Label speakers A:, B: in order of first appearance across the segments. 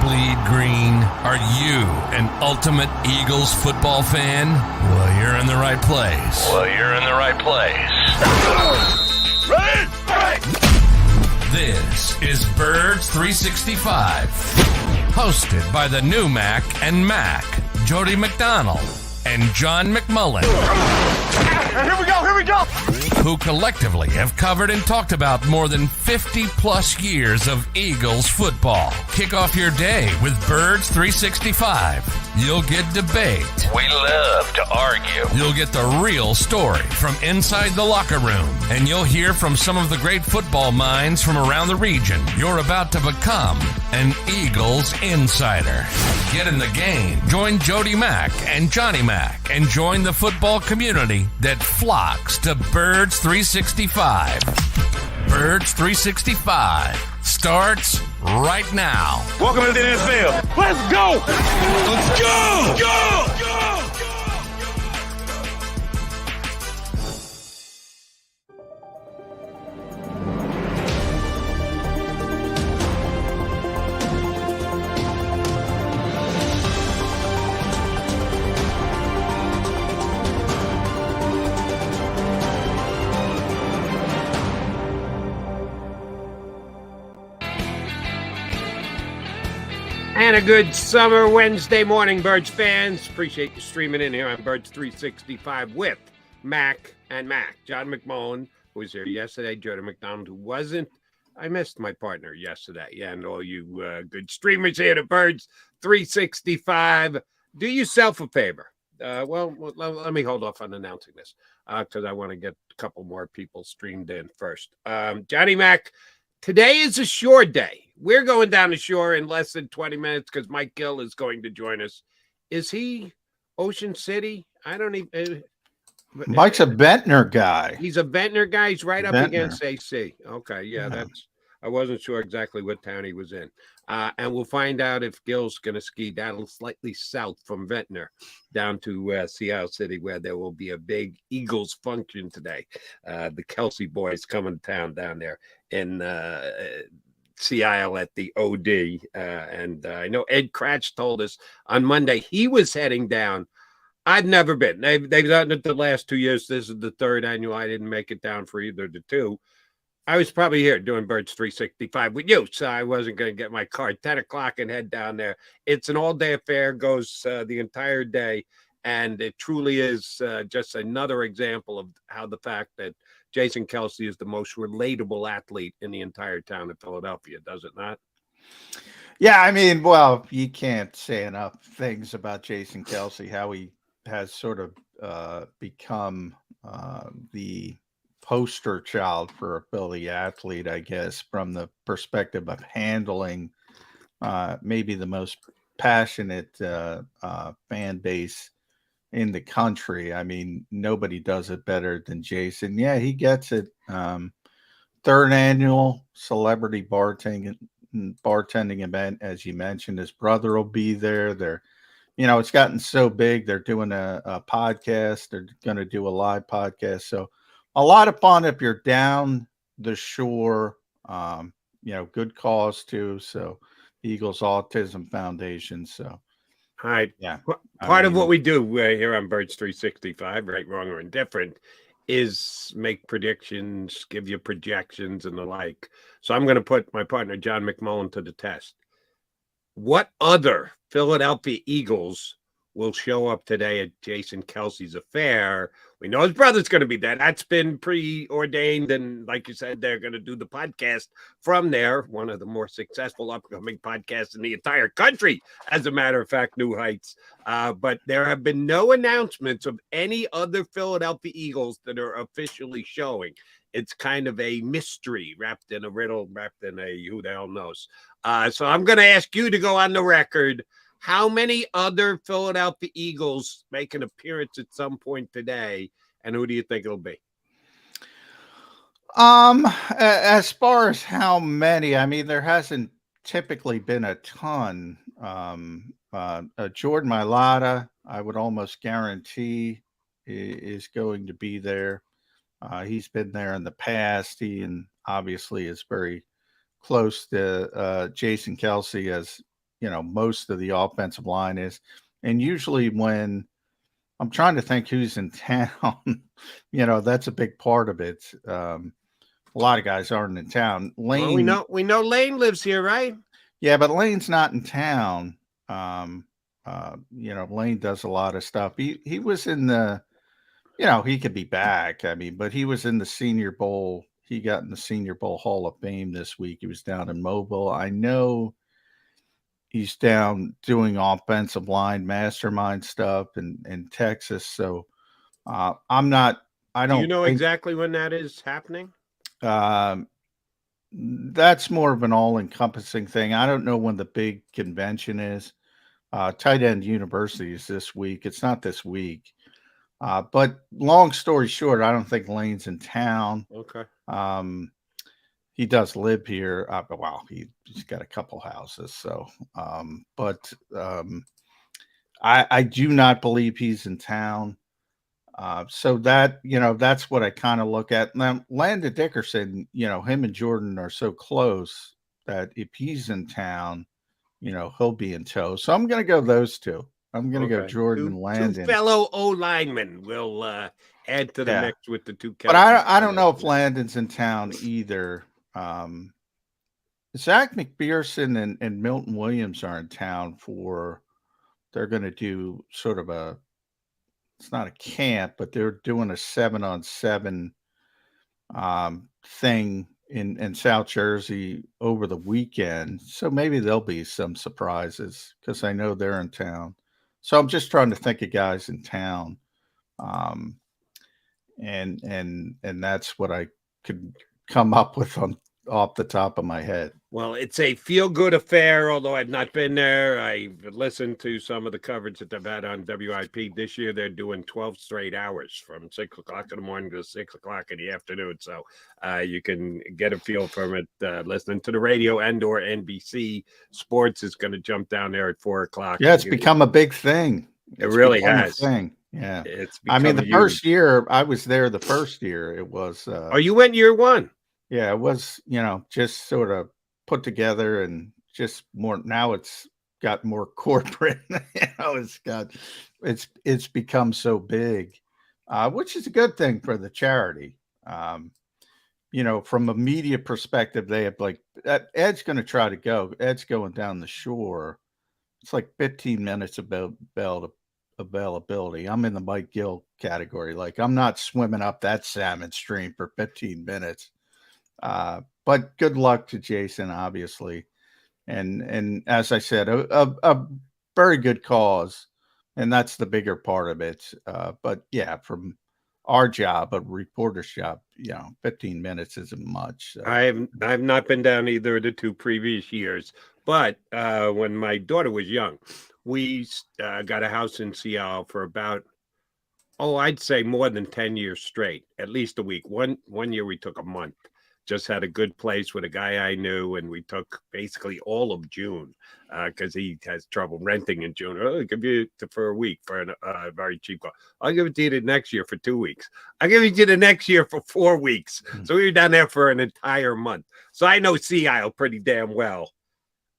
A: bleed green? Are you an ultimate Eagles football fan? Well, you're in the right place. Ready? This is Birds 365, hosted by the new Mac and Mac, Jody McDonald and John McMullen.
B: Here we go!
A: Who collectively have covered and talked about more than 50 plus years of Eagles football. Kick off your day with Birds 365. You'll get debate.
C: We love to argue.
A: You'll get the real story from inside the locker room. And you'll hear from some of the great football minds from around the region. You're about to become an Eagles insider. Get in the game. Join Jody Mack and Johnny Mack and join the football community that flocks to Birds 365. Birds 365 starts right now.
B: Welcome to the NFL. Let's go! Let's go! Go!
D: And a good summer Wednesday morning, Birds fans. Appreciate you streaming in here on Birds 365 with Mac and Mac. John McMullen, who was here yesterday. Jody McDonald, who wasn't. I missed my partner yesterday. Yeah, and all you good streamers here to Birds 365. Do yourself a favor. Well, let me hold off on announcing this because I want to get a couple more people streamed in first. Johnny Mac, today is a shore day. We're going down the shore in less than 20 minutes because Mike Gill is going to join us. Is he Ocean City? I don't even.
E: Mike's a Ventnor guy.
D: He's a Ventnor guy. He's right up
E: Ventnor.
D: against AC. Okay, yeah, that's. I wasn't sure exactly what town he was in. And we'll find out if Gill's going to ski down slightly south from Ventnor down to Seattle City, where there will be a big Eagles function today. The Kelsey boys coming to town down there in Seattle at the OD. And I know Ed Cratch told us on Monday he was heading down. I've never been. They've done it the last 2 years. This is the third annual. I didn't make it down for either of the two. I was probably here doing Birds 365 with you, so I wasn't going to get my car at 10 o'clock and head down there. It's an all-day affair, goes the entire day, and it truly is just another example of how the fact that Jason Kelsey is the most relatable athlete in the entire town of Philadelphia, does it not?
E: Yeah, I mean, well, you can't say enough things about Jason Kelsey, how he has sort of become the poster child for a Philly athlete, I guess, from the perspective of handling maybe the most passionate fan base in the country. I mean, nobody does it better than Jason. Yeah, he gets it. Third annual celebrity bartending event, as you mentioned. His brother will be there. It's gotten so big. They're doing a podcast. They're going to do a live podcast. So a lot of fun if you're down the shore. Good cause too. So the Eagles Autism Foundation. So.
D: All right.
E: Yeah.
D: Part of what we do here on Birds 365, right, wrong, or indifferent, is make predictions, give you projections and the like. So I'm going to put my partner, John McMullen, to the test. What other Philadelphia Eagles will show up today at Jason Kelsey's affair? We know his brother's going to be there. That's been preordained. And like you said, they're going to do the podcast from there. One of the more successful upcoming podcasts in the entire country, as a matter of fact, New Heights. But there have been no announcements of any other Philadelphia Eagles that are officially showing. It's kind of a mystery wrapped in a riddle, wrapped in a who the hell knows. So I'm going to ask you to go on the record. How many other Philadelphia Eagles make an appearance at some point today, and who do you think it'll be?
E: As far as how many, I mean, there hasn't typically been a ton. Jordan Mailata, I would almost guarantee is going to be there. He's been there in the past. He and obviously is very close to Jason Kelsey, as most of the offensive line is. And usually when I'm trying to think who's in town, that's a big part of it. A lot of guys aren't in town. Lane,
D: well, we know Lane lives here, right?
E: yeah, but Lane's not in town. Lane does a lot of stuff. He was in the, he could be back. I mean, but he was in the Senior Bowl. He got in the Senior Bowl Hall of Fame this week. He was down in Mobile. I know he's down doing offensive line mastermind stuff in Texas. So I don't.
D: Do you know
E: think,
D: exactly when that is happening?
E: That's more of an all-encompassing thing. I don't know when the big convention is. Tight End University is this week. It's not this week. But long story short, I don't think Lane's in town.
D: Okay.
E: He does live here. He's got a couple houses. So, I do not believe he's in town. So that, that's what I kind of look at. Now, Landon Dickerson, him and Jordan are so close that if he's in town, he'll be in tow. So I'm going to go those two. I'm going to go Jordan and Landon.
D: Two fellow O-linemen will add to the mix with the two.
E: But I don't know if Landon's in town either. Zach McPherson and Milton Williams are in town they're going to do sort of it's not a camp, but they're doing a 7-on-7 thing in South Jersey over the weekend. So maybe there'll be some surprises because I know they're in town. So I'm just trying to think of guys in town. And that's what I could come up with off the top of my head.
D: Well, it's a feel-good affair, although I've not been there. I've listened to some of the coverage that they've had on WIP. This year, they're doing 12 straight hours from 6 o'clock in the morning to 6 o'clock in the afternoon. So you can get a feel from it listening to the radio and or NBC. Sports is going to jump down there at 4 o'clock.
E: Yeah, it's become a big thing.
D: It really has.
E: Thing. Yeah.
D: The
E: first year, I was there the first year. It was...
D: you went year one?
E: Yeah, it was, just sort of put together and just more. Now it's got more corporate. It's become so big, which is a good thing for the charity. From a media perspective, they have Ed's going to try to go. Ed's going down the shore. It's like 15 minutes of availability. I'm in the Mike Gill category. I'm not swimming up that salmon stream for 15 minutes. But good luck to Jason, obviously. And as I said, a very good cause. And that's the bigger part of it. But yeah, from our job, a reporter's job, 15 minutes isn't much. So.
D: I've not been down either of the two previous years. But when my daughter was young, we got a house in Seattle for about, I'd say more than 10 years straight, at least a week. One year we took a month. Just had a good place with a guy I knew, and we took basically all of June because he has trouble renting in June. I'll give you for a week for a very cheap cost. I'll give it to you the next year for 2 weeks. I'll give it to you the next year for 4 weeks. So we were down there for an entire month. So I know Sea Isle pretty damn well.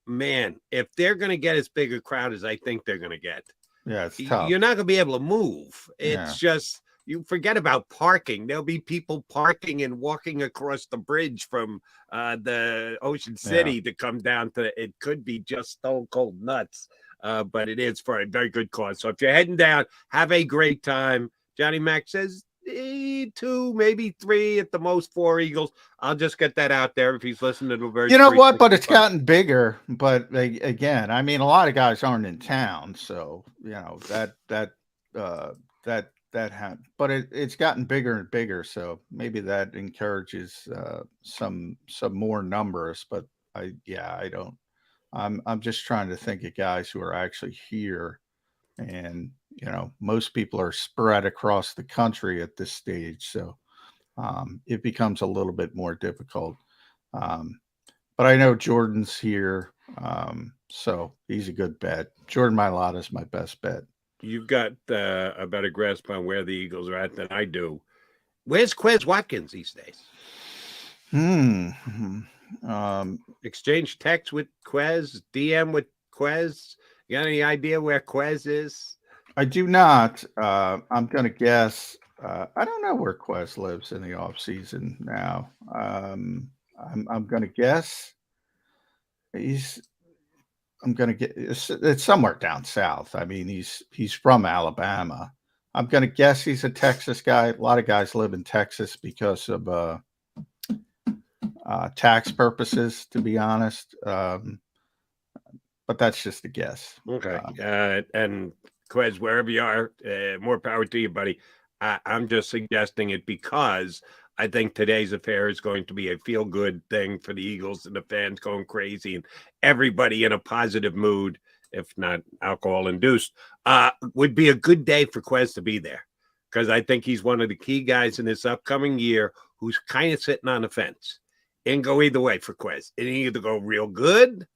D: Man, if they're going to get as big a crowd as I think they're going to get,
E: yeah, it's tough.
D: You're not going to be able to move. It's just... You forget about parking. There'll be people parking and walking across the bridge from the Ocean City to come down to it. Could be just stone cold nuts, but it is for a very good cause. So if you're heading down, have a great time. Johnny Mac says 2, maybe 3 at the most 4 Eagles. I'll just get that out there if he's listening to the version.
E: You know what? But it's gotten bigger. But again, I mean, a lot of guys aren't in town, so but it's gotten bigger and bigger, so maybe that encourages some more numbers. But I'm just trying to think of guys who are actually here, and most people are spread across the country at this stage, so it becomes a little bit more difficult. But I know Jordan's here, so he's a good bet. Jordan Mailata is my best bet.
D: You've got a better grasp on where the Eagles are at than I do. Where's Quez Watkins these days? Exchange text with Quez, DM with Quez? You got any idea where Quez is?
E: I do not. I'm going to guess. I don't know where Quest lives in the off season now. I'm going to guess he's. I'm going to get it's somewhere down south. I mean, he's from Alabama. I'm going to guess he's a Texas guy. A lot of guys live in Texas because of tax purposes, to be honest. But that's just a guess.
D: Okay. And Quez, wherever you are, more power to you, buddy. I'm just suggesting it because I think today's affair is going to be a feel-good thing for the Eagles and the fans going crazy and everybody in a positive mood, if not alcohol-induced. Would be a good day for Quez to be there because I think he's one of the key guys in this upcoming year who's kind of sitting on the fence. It can go either way for Quez. It can either go real good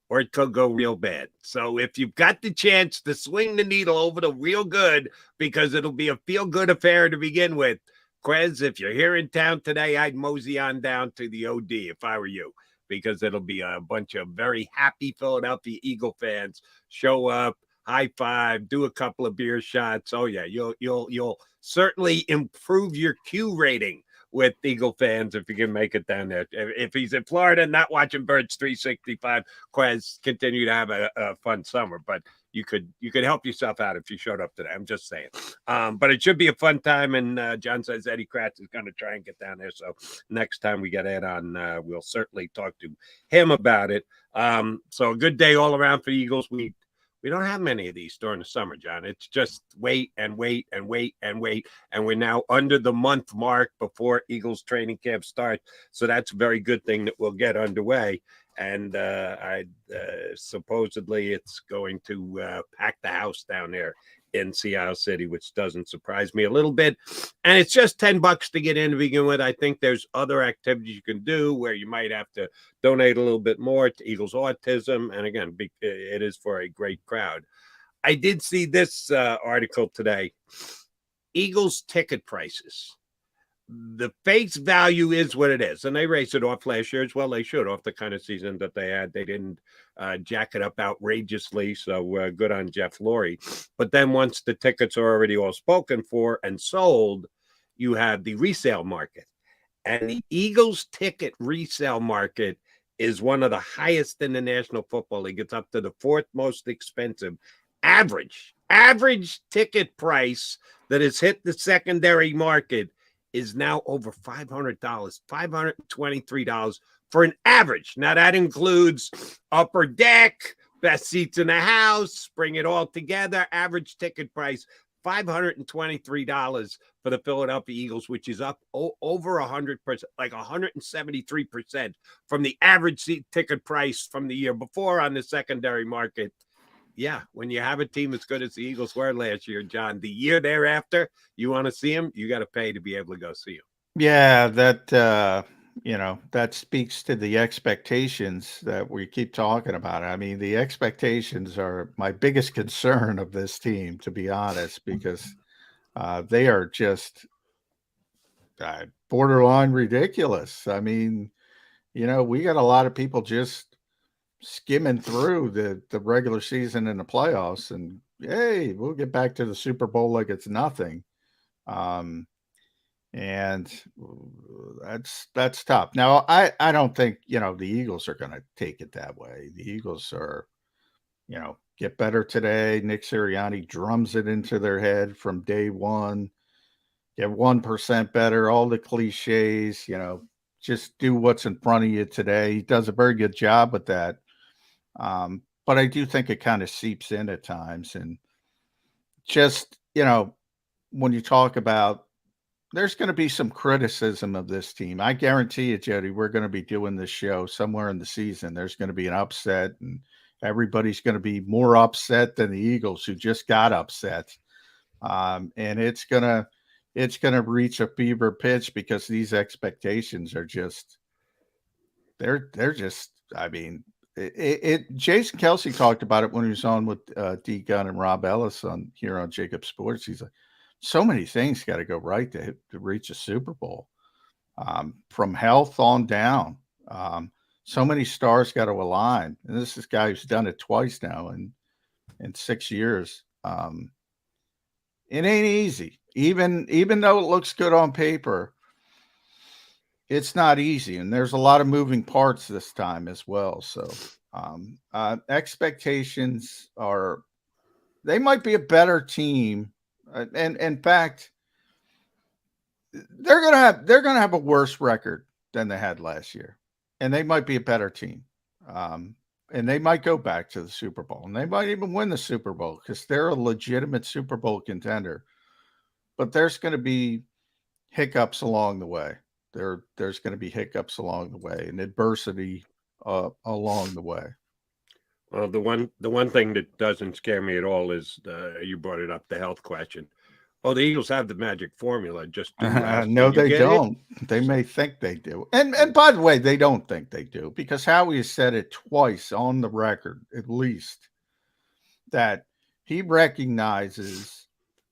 D: or it could go real bad. So if you've got the chance to swing the needle over to real good, because it'll be a feel-good affair to begin with, Quez, if you're here in town today, I'd mosey on down to the OD if I were you, because it'll be a bunch of very happy Philadelphia Eagle fans show up, high five, do a couple of beer shots. Oh yeah, you'll certainly improve your Q rating with Eagle fans if you can make it down there. If he's in Florida not watching Birds 365, Quez, continue to have a fun summer. But you could help yourself out if you showed up today. I'm just saying. But it should be a fun time. And John says Eddie Kratz is going to try and get down there. So next time we get Ed on, we'll certainly talk to him about it. So a good day all around for the Eagles. We don't have many of these during the summer, John. It's just wait and wait and wait and wait. And we're now under the month mark before Eagles training camp starts. So that's a very good thing that we'll get underway. And supposedly it's going to pack the house down there in Seattle City, which doesn't surprise me a little bit. And it's just $10 to get in to begin with. I think there's other activities you can do where you might have to donate a little bit more to Eagles Autism. And again, it is for a great crowd. I did see this article today. Eagles ticket prices. The face value is what it is, and they raised it off last year as well. They should, off the kind of season that they had. They didn't jack it up outrageously, so good on Jeff Lurie. But then once the tickets are already all spoken for and sold, you have the resale market. And the Eagles ticket resale market is one of the highest in the National Football League. It's up to the fourth most expensive. Average ticket price that has hit the secondary market is now over $500, $523 for an average. Now, that includes upper deck, best seats in the house, bring it all together. Average ticket price, $523 for the Philadelphia Eagles, which is up over 100%, like 173% from the average seat ticket price from the year before on the secondary market. Yeah, when you have a team as good as the Eagles were last year, John, the year thereafter, you want to see them, you got to pay to be able to go see them.
E: Yeah, that speaks to the expectations that we keep talking about. I mean, the expectations are my biggest concern of this team, to be honest, because they are just borderline ridiculous. I mean, we got a lot of people just skimming through the regular season and the playoffs, and hey, we'll get back to the Super Bowl like it's nothing. And that's tough. Now, I don't think the Eagles are going to take it that way. The Eagles are, get better today. Nick Sirianni drums it into their head from day one. Get 1% better. All the cliches, just do what's in front of you today. He does a very good job with that. But I do think it kind of seeps in at times. And just, when you talk about, there's going to be some criticism of this team. I guarantee you, Jody, we're going to be doing this show somewhere in the season. There's going to be an upset, and everybody's going to be more upset than the Eagles, who just got upset. And it's going to reach a fever pitch because these expectations are just, they're just, I mean, Jason Kelce talked about it when he was on with D Gunn and Rob Ellis here on JAKIB Sports. He's like, so many things got to go right to reach a Super Bowl, from health on down. so many stars got to align. And this is a guy who's done it twice now in 6 years. It ain't easy. Even though it looks good on paper, it's not easy. And there's a lot of moving parts this time as well. So expectations they might be a better team. And in fact, they're gonna have a worse record than they had last year, and they might be a better team, and they might go back to the Super Bowl, and they might even win the Super Bowl because they're a legitimate Super Bowl contender. But there's going to be hiccups along the way. There's going to be hiccups along the way, and adversity along the way.
D: Well, the one thing that doesn't scare me at all is you brought it up, the health question. Oh, the Eagles have the magic formula. Just
E: no, they don't. They may think they do. And by the way, they don't think they do, because Howie has said it twice on the record, at least, that he recognizes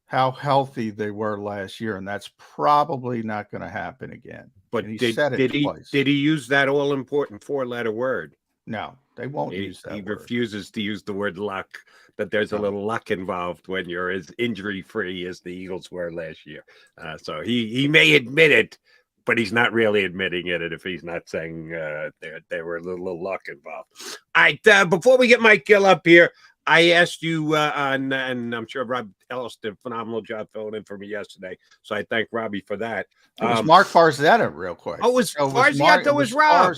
E: how healthy they were last year, and that's probably not going to happen again.
D: But
E: did
D: he use that all important 4-letter word?
E: No, they won't use that.
D: He
E: word.
D: refuses to use the word luck, that there's a little luck involved when you're as injury-free as the Eagles were last year. So he may admit it, but he's not really admitting it if he's not saying there were a little luck involved. All right, before we get Mike Gill up here, I asked you, and I'm sure Rob Ellis did a phenomenal job filling in for me yesterday, so I thank Robbie for that.
E: It was Mark Farzetta, real quick.
D: Oh, it was Farzy? I thought it was Rob.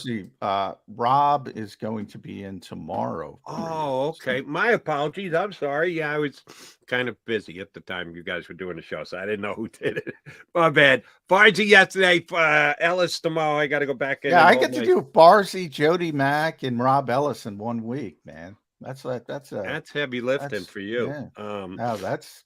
E: Rob is going to be in tomorrow.
D: Oh, okay. My apologies. I'm sorry. Yeah, I was kind of busy at the time you guys were doing the show, so I didn't know who did it. My bad. Farzy yesterday, Ellis tomorrow. I got to go back in.
E: Yeah, I get to do Farzy, Jody Mack, and Rob Ellis in 1 week, man. That's
D: heavy lifting for you.
E: Yeah. No, that's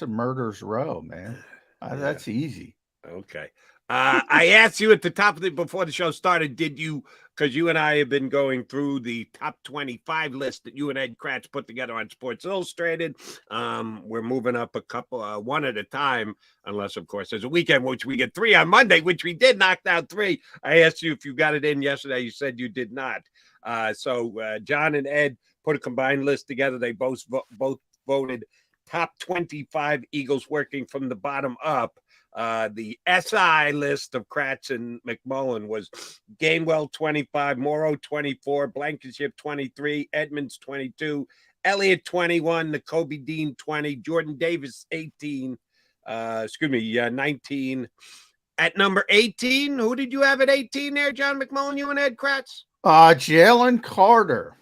E: a murder's row, man. That's easy.
D: Okay. I asked you at the top of before the show started, did you, because you and I have been going through the top 25 list that you and Ed Kratz put together on Sports Illustrated. We're moving up a couple, one at a time, unless, of course, there's a weekend, which we get 3 on Monday, which we did knock down 3. I asked you if you got it in yesterday. You said you did not. So John and Ed put a combined list together. They both voted top 25 Eagles working from the bottom up. The SI list of Kratz and McMullen was Gainwell 25, Morrow 24, Blankenship 23, Edmonds 22, Elliott 21, Nakobe Dean 20, Jordan Davis 18, 19. At number 18, who did you have at 18 there, John McMullen, you and Ed Kratz?
E: Jalen Carter.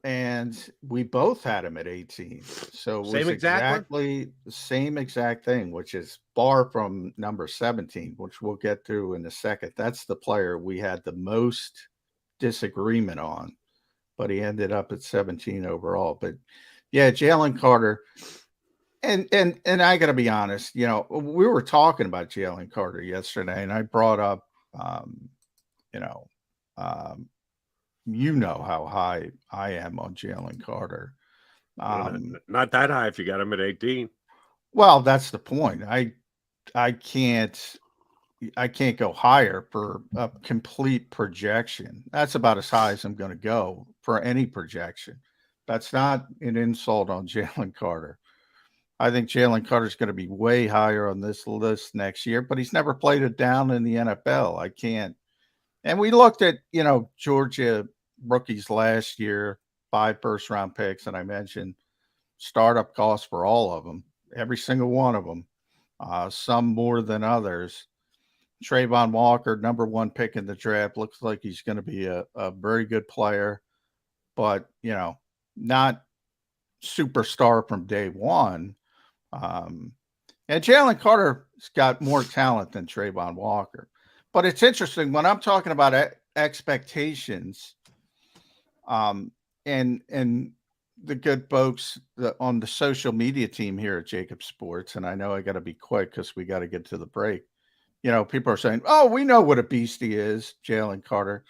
E: And we both had him at 18. So it was exactly the same exact thing, which is far from number 17, which we'll get to in a second. That's the player we had the most disagreement on, but he ended up at 17 overall. But yeah, Jalen Carter. And I got to be honest, we were talking about Jalen Carter yesterday, and I brought up, how high I am on Jalen Carter.
D: Not that high if you got him at 18.
E: Well, that's the point. I can't go higher for a complete projection. That's about as high as I'm going to go for any projection. That's not an insult on Jalen Carter. I think Jalen Carter is going to be way higher on this list next year, but he's never played it down in the NFL. I can't. And we looked at, Georgia rookies last year, 5 first-round picks, and I mentioned startup costs for all of them, every single one of them, some more than others. Trayvon Walker, number 1 pick in the draft, looks like he's going to be a very good player, but, not superstar from day one. And Jalen Carter's got more talent than Trayvon Walker. But it's interesting when I'm talking about expectations, and the good folks on the social media team here at JAKIB Sports, and I know I got to be quick because we got to get to the break. People are saying, "Oh, we know what a beast he is, Jalen Carter."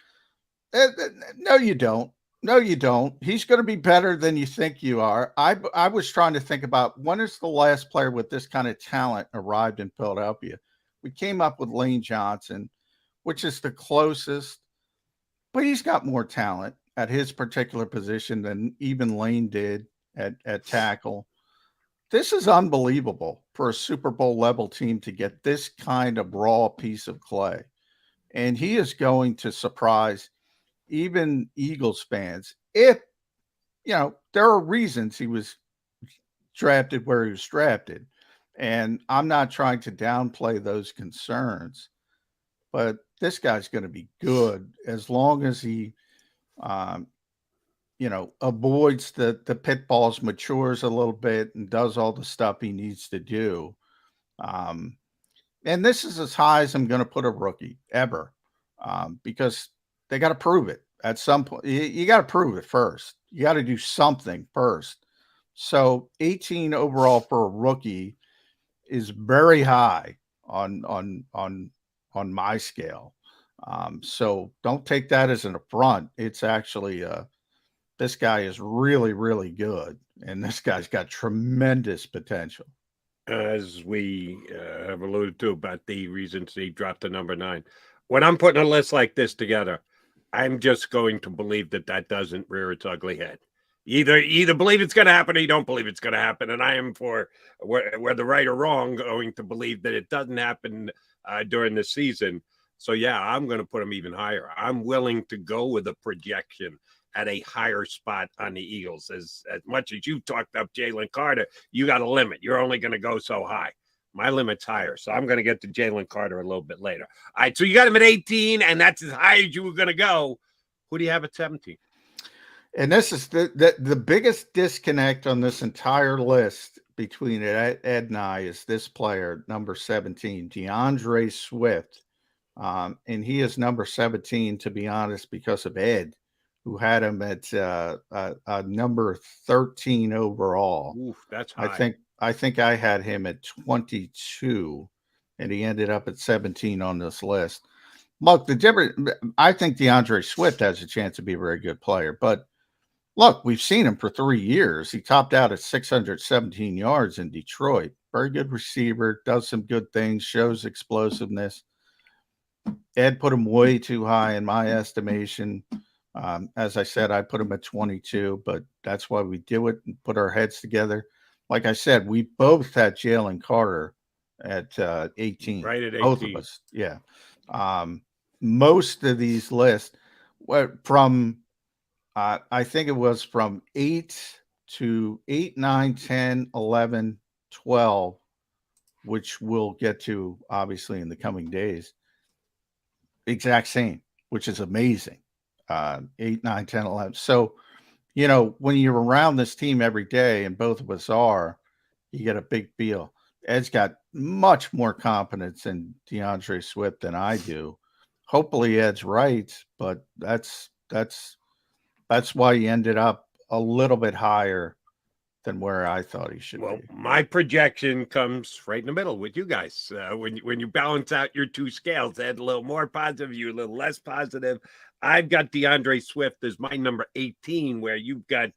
E: No, you don't. No, you don't. He's going to be better than you think you are. I was trying to think about when is the last player with this kind of talent arrived in Philadelphia. We came up with Lane Johnson, which is the closest but he's got more talent at his particular position than even Lane did at tackle. This is unbelievable for a Super Bowl level team to get this kind of raw piece of clay. And he is going to surprise even Eagles fans. If, there are reasons he was drafted where he was drafted. And I'm not trying to downplay those concerns, but this guy's going to be good as long as he, avoids the pitfalls, matures a little bit, and does all the stuff he needs to do. And this is as high as I'm going to put a rookie ever, because they got to prove it at some point. You got to prove it first. You got to do something first. So 18 overall for a rookie is very high on my scale. So don't take that as an affront. It's actually this guy is really, really good, and this guy's got tremendous potential.
D: As we have alluded to about the reasons he dropped to number 9. When I'm putting a list like this together, I'm just going to believe that doesn't rear its ugly head. Either believe it's going to happen or you don't believe it's going to happen. And I am, for whether right or wrong, going to believe that it doesn't happen during the season. So, yeah, I'm going to put him even higher. I'm willing to go with a projection at a higher spot on the Eagles. As much as you talked up Jalen Carter, you got a limit. You're only going to go so high. My limit's higher. So I'm going to get to Jalen Carter a little bit later. All right, so you got him at 18, and that's as high as you were going to go. Who do you have at 17?
E: And this is the biggest disconnect on this entire list between Ed and I is this player, number 17, DeAndre Swift. And he is number 17, to be honest, because of Ed, who had him at number 13 overall.
D: Oof, that's high.
E: I think I had him at 22, and he ended up at 17 on this list. Look, I think DeAndre Swift has a chance to be a very good player, but look, we've seen him for 3 years. He topped out at 617 yards in Detroit. Very good receiver, does some good things, shows explosiveness. Ed put him way too high in my estimation. As I said, I put him at 22, but that's why we do it and put our heads together. Like I said, we both had Jalen Carter at 18.
D: Right at 18.
E: Both of us, yeah. Most of these lists were from, I think it was from 8 to 8, 9, 10, 11, 12, which we'll get to, obviously, in the coming days. Exact same, which is amazing. 8, 9, 10, 11. So, when you're around this team every day, and both of us are, you get a big feel. Ed's got much more confidence in DeAndre Swift than I do. Hopefully Ed's right, but that's why he ended up a little bit higher than where I thought he should be.
D: My projection comes right in the middle with you guys. When you balance out your two scales, Ed a little more positive, you a little less positive. I've got DeAndre Swift as my number 18, where you've got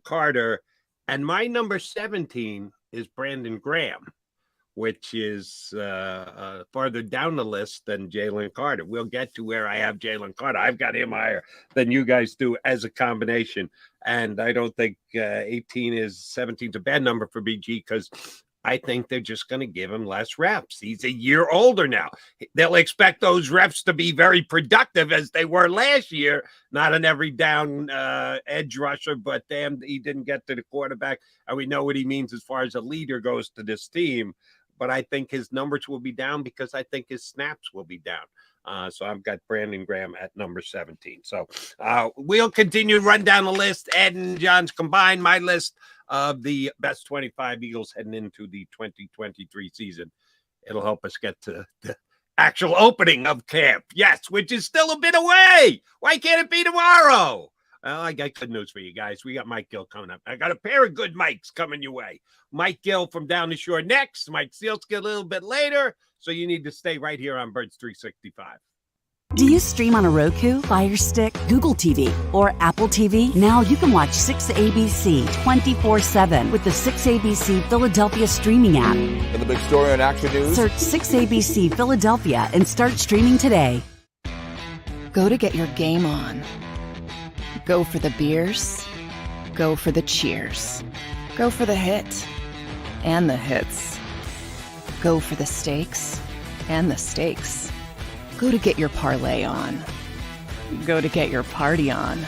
D: Carter, and my number 17 is Brandon Graham, which is farther down the list than Jalen Carter. We'll get to where I have Jalen Carter. I've got him higher than you guys do as a combination. And I don't think 17 is a bad number for BG, because I think they're just going to give him less reps. He's a year older now. They'll expect those reps to be very productive as they were last year. Not an every down edge rusher, but damn, he didn't get to the quarterback. And we know what he means as far as a leader goes to this team. But I think his numbers will be down because I think his snaps will be down. So I've got Brandon Graham at number 17. So we'll continue to run down the list. Ed and John's combined my list of the best 25 Eagles heading into the 2023 season. It'll help us get to the actual opening of camp. Yes, which is still a bit away. Why can't it be tomorrow? Well, I got good news for you guys. We got Mike Gill coming up. I got a pair of good mics coming your way. Mike Gill from Down the Shore next. Mike Sealski a little bit later. So you need to stay right here on Birds 365.
F: Do you stream on a Roku, Fire Stick, Google TV, or Apple TV? Now you can watch 6ABC 24/7 with the 6ABC Philadelphia streaming app.
G: For the big story on Action News,
F: search 6ABC Philadelphia and start streaming today.
G: Go to get your game on. Go for the beers. Go for the cheers. Go for the hit and the hits. Go for the stakes and the stakes. Go to get your parlay on. Go to get your party on.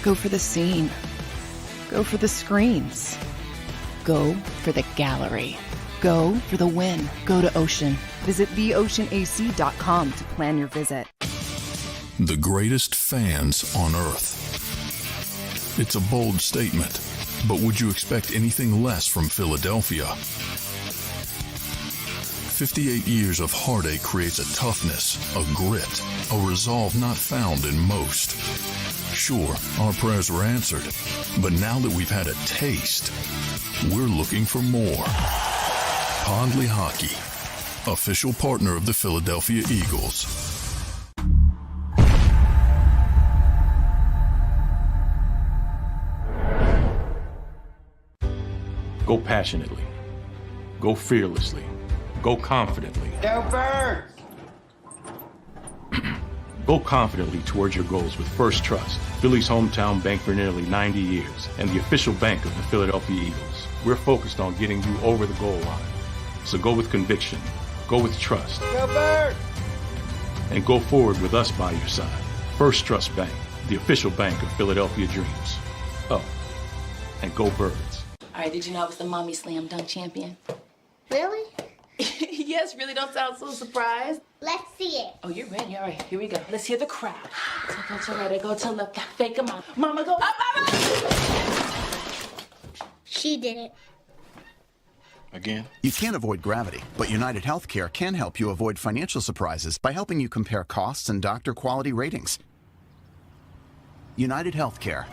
G: Go for the scene. Go for the screens. Go for the gallery. Go for the win. Go to Ocean. Visit theoceanac.com to plan your visit.
H: The greatest fans on earth. It's a bold statement, but would you expect anything less from Philadelphia? 58 years of heartache creates a toughness, a grit, a resolve not found in most. Sure, our prayers were answered, but now that we've had a taste, we're looking for more. Pondley Hockey, official partner of the Philadelphia Eagles.
I: Go passionately. Go fearlessly. Go confidently.
B: Go Birds!
I: Go confidently towards your goals with First Trust, Philly's hometown bank for nearly 90 years, and the official bank of the Philadelphia Eagles. We're focused on getting you over the goal line. So go with conviction, go with trust,
B: Go Birds!
I: and go forward with us by your side. First Trust Bank, the official bank of Philadelphia Dreams. Oh, and go Birds.
J: All right, did you know I was the mommy slam dunk champion?
K: Really?
J: Yes, really, don't sound so surprised.
K: Let's see it.
J: Oh, you're ready. All right, here we go. Let's hear the crowd. So go to right, I go to left, fake a mom. Mama, go up, up, up.
K: She did it.
I: Again?
L: You can't avoid gravity, but United Healthcare can help you avoid financial surprises by helping you compare costs and doctor quality ratings. United Healthcare.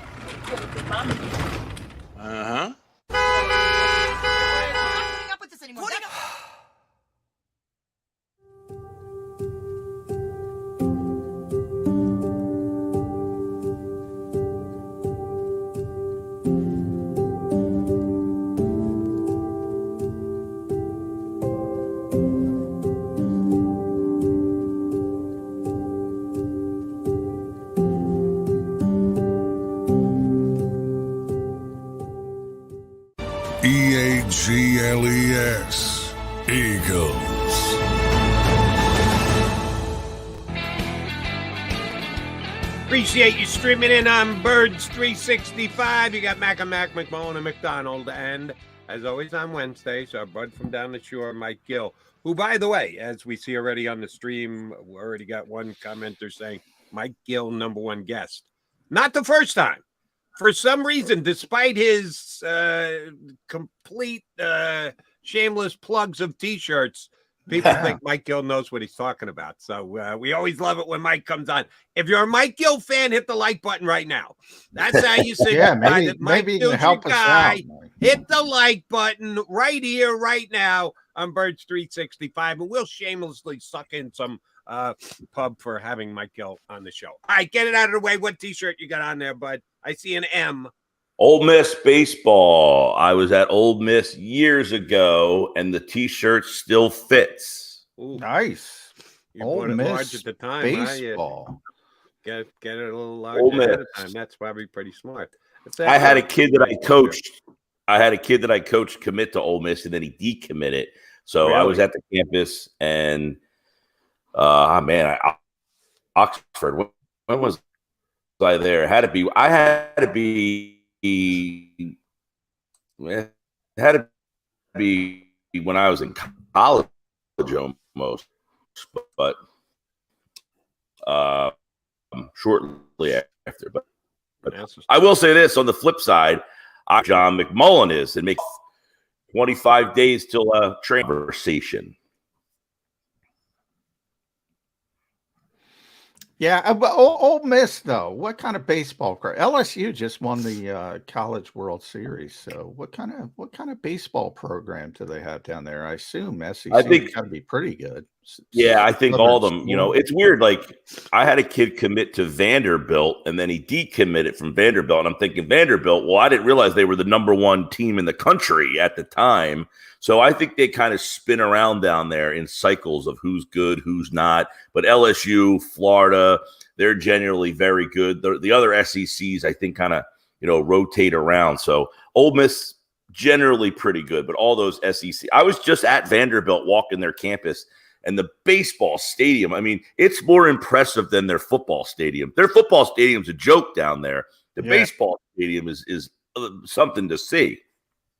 I: Uh-huh.
H: EAGLES, Eagles.
D: Appreciate you streaming in on Birds 365. You got Mac and Mac, McMullen and McDonald. And as always on Wednesdays, our bud from down the shore, Mike Gill, who, by the way, as we see already on the stream, we already got one commenter saying, Mike Gill, #1 guest. Not the first time. For some reason, despite his complete shameless plugs of T-shirts, people think Mike Gill knows what he's talking about. So we always love it when Mike comes on. If you're a Mike Gill fan, hit the like button right now. That's how you say
E: maybe you can help us out.
D: Hit the like button right here, right now on Birds 365, and we'll shamelessly suck in some pub for having Mike Gill on the show. All right, get it out of the way. What T-shirt you got on there, bud? I see an M.
C: Ole Miss baseball. I was at Ole Miss years ago, and the T-shirt still fits.
D: Ooh.
E: Nice.
D: You
E: Ole
D: bought it
E: Miss
D: large at the time.
E: baseball.
D: Get it a little large
C: Ole
D: ahead
C: Miss.
D: of time. That's probably pretty smart.
C: I had a kid that I coached. Commit to Ole Miss, and then he decommitted. So
D: Really?
C: I was at the campus, and Oxford. When was I there? It had to be when I was in college almost, but shortly after. But I will say this on the flip side, John McMullen is and makes 25 days till a conversation.
E: Yeah, but Ole Miss though, what kind of baseball? LSU just won the College World Series, so what kind of baseball program do they have down there? I assume SEC. I think got to be pretty good.
C: Yeah, I think all of them. You know, it's weird. Like I had a kid commit to Vanderbilt, and then he decommitted from Vanderbilt, and I'm thinking Vanderbilt. Well, I didn't realize they were the #1 team in the country at the time. So I think they kind of spin around down there in cycles of who's good, who's not. But LSU, Florida, they're generally very good. The other SECs, I think, kind of, rotate around. So Ole Miss generally pretty good, but all those SEC. I was just at Vanderbilt walking their campus, and the baseball stadium, I mean, it's more impressive than their football stadium. Their football stadium's a joke down there. The baseball stadium is something to see.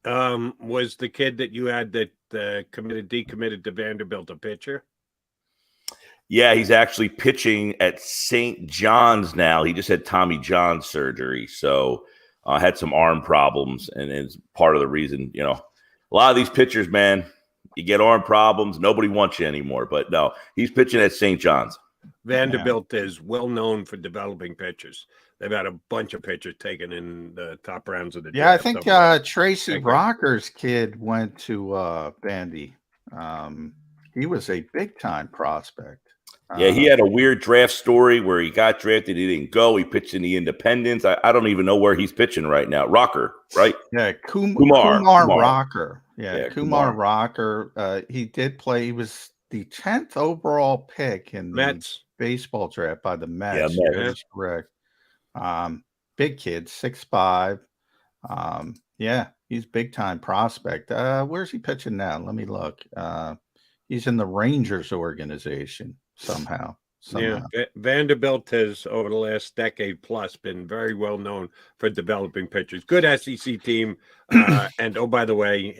D: Was the kid that you had that decommitted to Vanderbilt a pitcher?
C: Yeah, he's actually pitching at St. John's now. He just had Tommy John surgery, so had some arm problems, and it's part of the reason, a lot of these pitchers, man, you get arm problems, nobody wants you anymore. But no, he's pitching at St. John's.
D: Vanderbilt is well known for developing pitchers. They've had a bunch of pitchers taken in the top rounds of the draft.
E: I think Tracy Rocker's kid went to Vandy. He was a big-time prospect.
C: Yeah, he had a weird draft story where he got drafted. He didn't go. He pitched in the Independents. I don't even know where he's pitching right now. Rocker, right?
E: Yeah, Kumar Rocker. Yeah, Kumar Rocker. He did play. He was the 10th overall pick in the
D: Mets
E: baseball draft by the Mets.
C: Yeah,
E: that's correct. Big kid, 6'5". Yeah, he's big-time prospect. Where's he pitching now? Let me look. He's in the Rangers organization. Somehow.
D: Yeah, Vanderbilt has over the last decade plus been very well known for developing pitchers. Good SEC team, and by the way,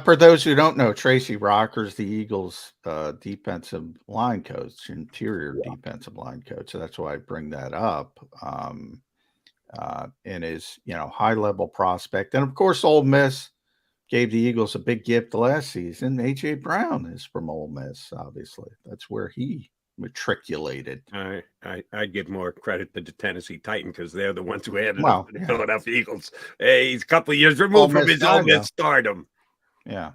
E: for those who don't know, Tracy Rocker's the Eagles' defensive line coach, interior defensive line coach. So that's why I bring that up. And is high level prospect, and of course, Ole Miss gave the Eagles a big gift last season. A.J. Brown is from Ole Miss, obviously. That's where he matriculated.
D: I'd give more credit to the Tennessee Titans because they're the ones who added the Philadelphia Eagles. Hey, he's a couple of years removed from his Ole Miss stardom.
E: Yeah.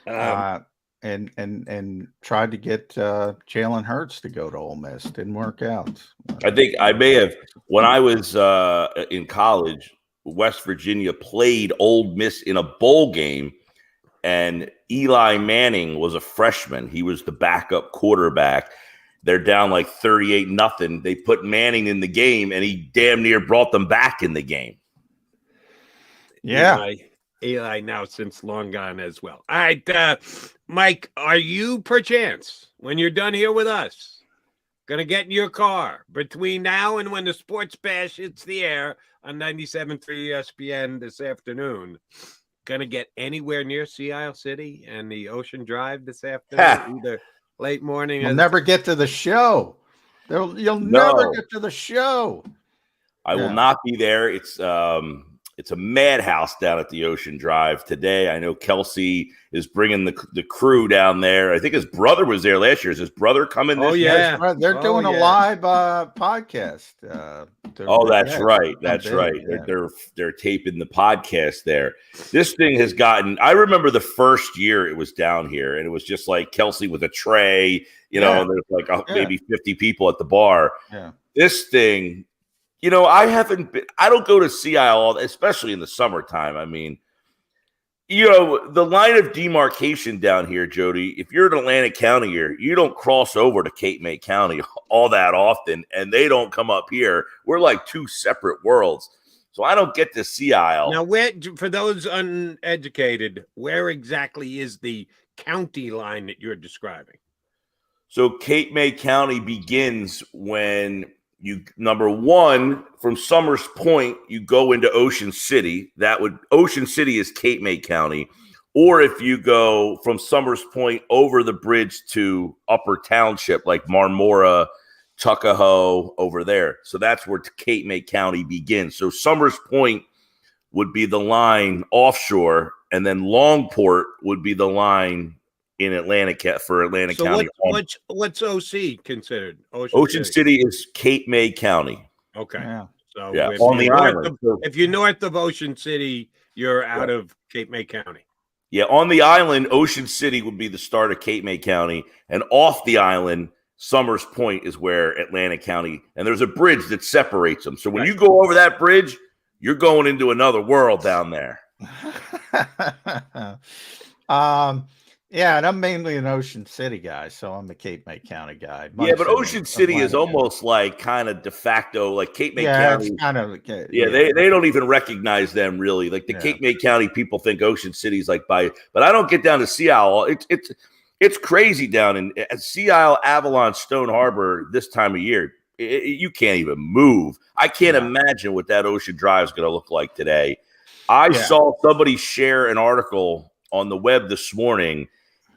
E: And tried to get Jalen Hurts to go to Ole Miss. Didn't work out.
C: I think I may have, when I was in college, West Virginia played Ole Miss in a bowl game, and Eli Manning was a freshman. He was the backup quarterback. They're down like 38-0. They put Manning in the game, and he damn near brought them back in the game.
E: Yeah.
D: Eli now since long gone as well. All right, Mike, are you perchance, when you're done here with us, going to get in your car between now and when the Sports Bash hits the air on 97.3 ESPN this afternoon, going to get anywhere near Sea Isle City and the Ocean Drive this afternoon, either late morning?
E: You'll never get to the show. You'll never get to the show.
C: I will not be there. It's a madhouse down at the Ocean Drive today. I know Kelsey is bringing the crew down there. I think his brother was there last year. Is his brother coming this year?
E: They're doing a live podcast.
C: That's right. That's right. They're taping the podcast there. This thing has gotten – I remember the first year it was down here, and it was just like Kelsey with a tray. And there's like maybe 50 people at the bar.
E: Yeah.
C: This thing – I don't go to Sea Isle, especially in the summertime. I mean, the line of demarcation down here, Jody, if you're in Atlantic County here, you don't cross over to Cape May County all that often, and they don't come up here. We're like two separate worlds. So I don't get to Sea Isle.
D: Now, for those uneducated, where exactly is the county line that you're describing?
C: So Cape May County begins when number one, from Summers Point, you go into Ocean City. Ocean City is Cape May County. Or if you go from Summers Point over the bridge to Upper Township, like Marmora, Tuckahoe, over there. So that's where Cape May County begins. So Summers Point would be the line offshore, and then Longport would be the line in Atlantic County.
D: What's OC considered?
C: Ocean City is Cape May County.
D: Okay.
E: Yeah.
D: So
C: on the island.
D: If you're north of Ocean City, you're out of Cape May County.
C: Yeah, on the island, Ocean City would be the start of Cape May County, and off the island, Summers Point is where Atlantic County, and there's a bridge that separates them. So when you go over that bridge, you're going into another world down there.
E: Yeah, and I'm mainly an Ocean City guy, so I'm a Cape May County guy.
C: Yeah, but
E: Mike's in
C: Ocean City is
E: Atlantic County.
C: almost like kind of de facto, like Cape May
E: Yeah, it's
C: County.
E: kind of
C: Yeah, they don't even recognize them really. Like the Cape May County people think Ocean City's like but I don't get down to Sea Isle. It's crazy down in Sea Isle, Avalon, Stone Harbor this time of year. You can't even move. I can't imagine what that Ocean Drive is going to look like today. I saw somebody share an article on the web this morning,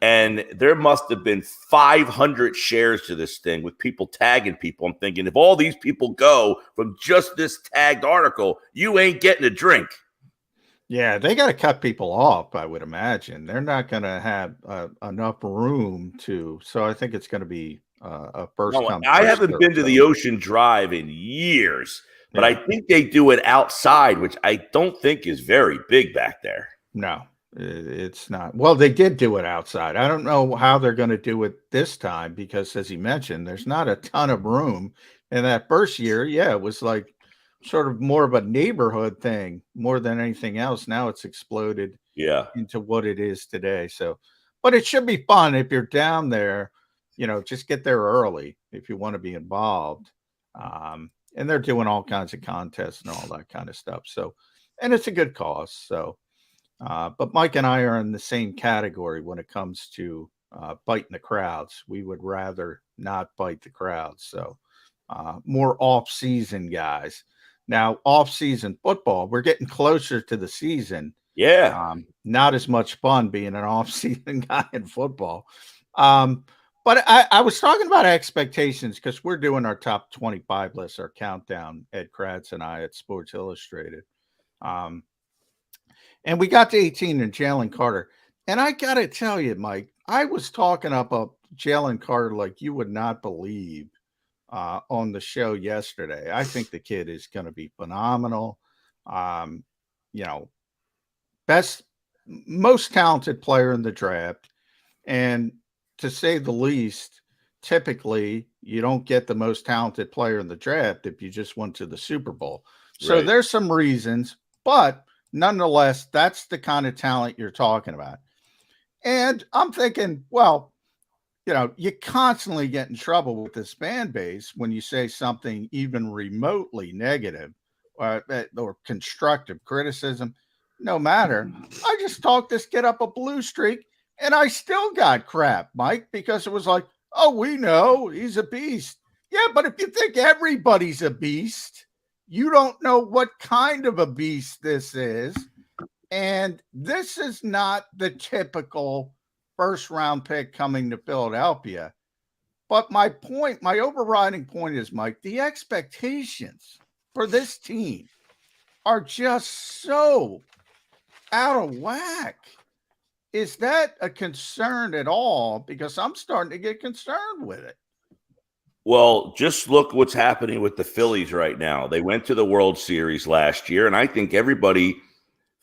C: and there must have been 500 shares to this thing with people tagging people. I'm thinking, if all these people go from just this tagged article, you ain't getting a drink.
E: Yeah, they got to cut people off, I would imagine. They're not going to have enough room to. So I think it's going to be a first come.
C: I haven't been to the Ocean Drive in years, but I think they do it outside, which I don't think is very big back there.
E: No, it's not. Well, they did do it outside. I don't know how they're going to do it this time because, as he mentioned, there's not a ton of room. And that first year, it was like sort of more of a neighborhood thing more than anything else. Now it's exploded into what it is today. So, but it should be fun if you're down there, just get there early if you want to be involved. And they're doing all kinds of contests and all that kind of stuff. So, and it's a good cause. So, but Mike and I are in the same category when it comes to biting the crowds. We would rather not bite the crowds. So, more off-season guys. Now, off-season football, we're getting closer to the season.
C: Yeah.
E: Not as much fun being an off-season guy in football. But I was talking about expectations because we're doing our top 25 list, our countdown, Ed Kratz and I at Sports Illustrated. And we got to 18 and Jalen Carter. And I got to tell you, Mike, I was talking up Jalen Carter like you would not believe on the show yesterday. I think the kid is going to be phenomenal. Most talented player in the draft. And to say the least, typically you don't get the most talented player in the draft if you just went to the Super Bowl. So there's some reasons, but nonetheless, that's the kind of talent you're talking about. And I'm thinking, well, you constantly get in trouble with this fan base when you say something even remotely negative or constructive criticism. No matter. I just talked this kid up a blue streak, and I still got crap, Mike, because it was like, oh, we know he's a beast. Yeah, but if you think everybody's a beast, you don't know what kind of a beast this is. And this is not the typical first-round pick coming to Philadelphia. But my overriding point is, Mike, the expectations for this team are just so out of whack. Is that a concern at all? Because I'm starting to get concerned with it.
C: Well, just look what's happening with the Phillies right now. They went to the World Series last year, and I think everybody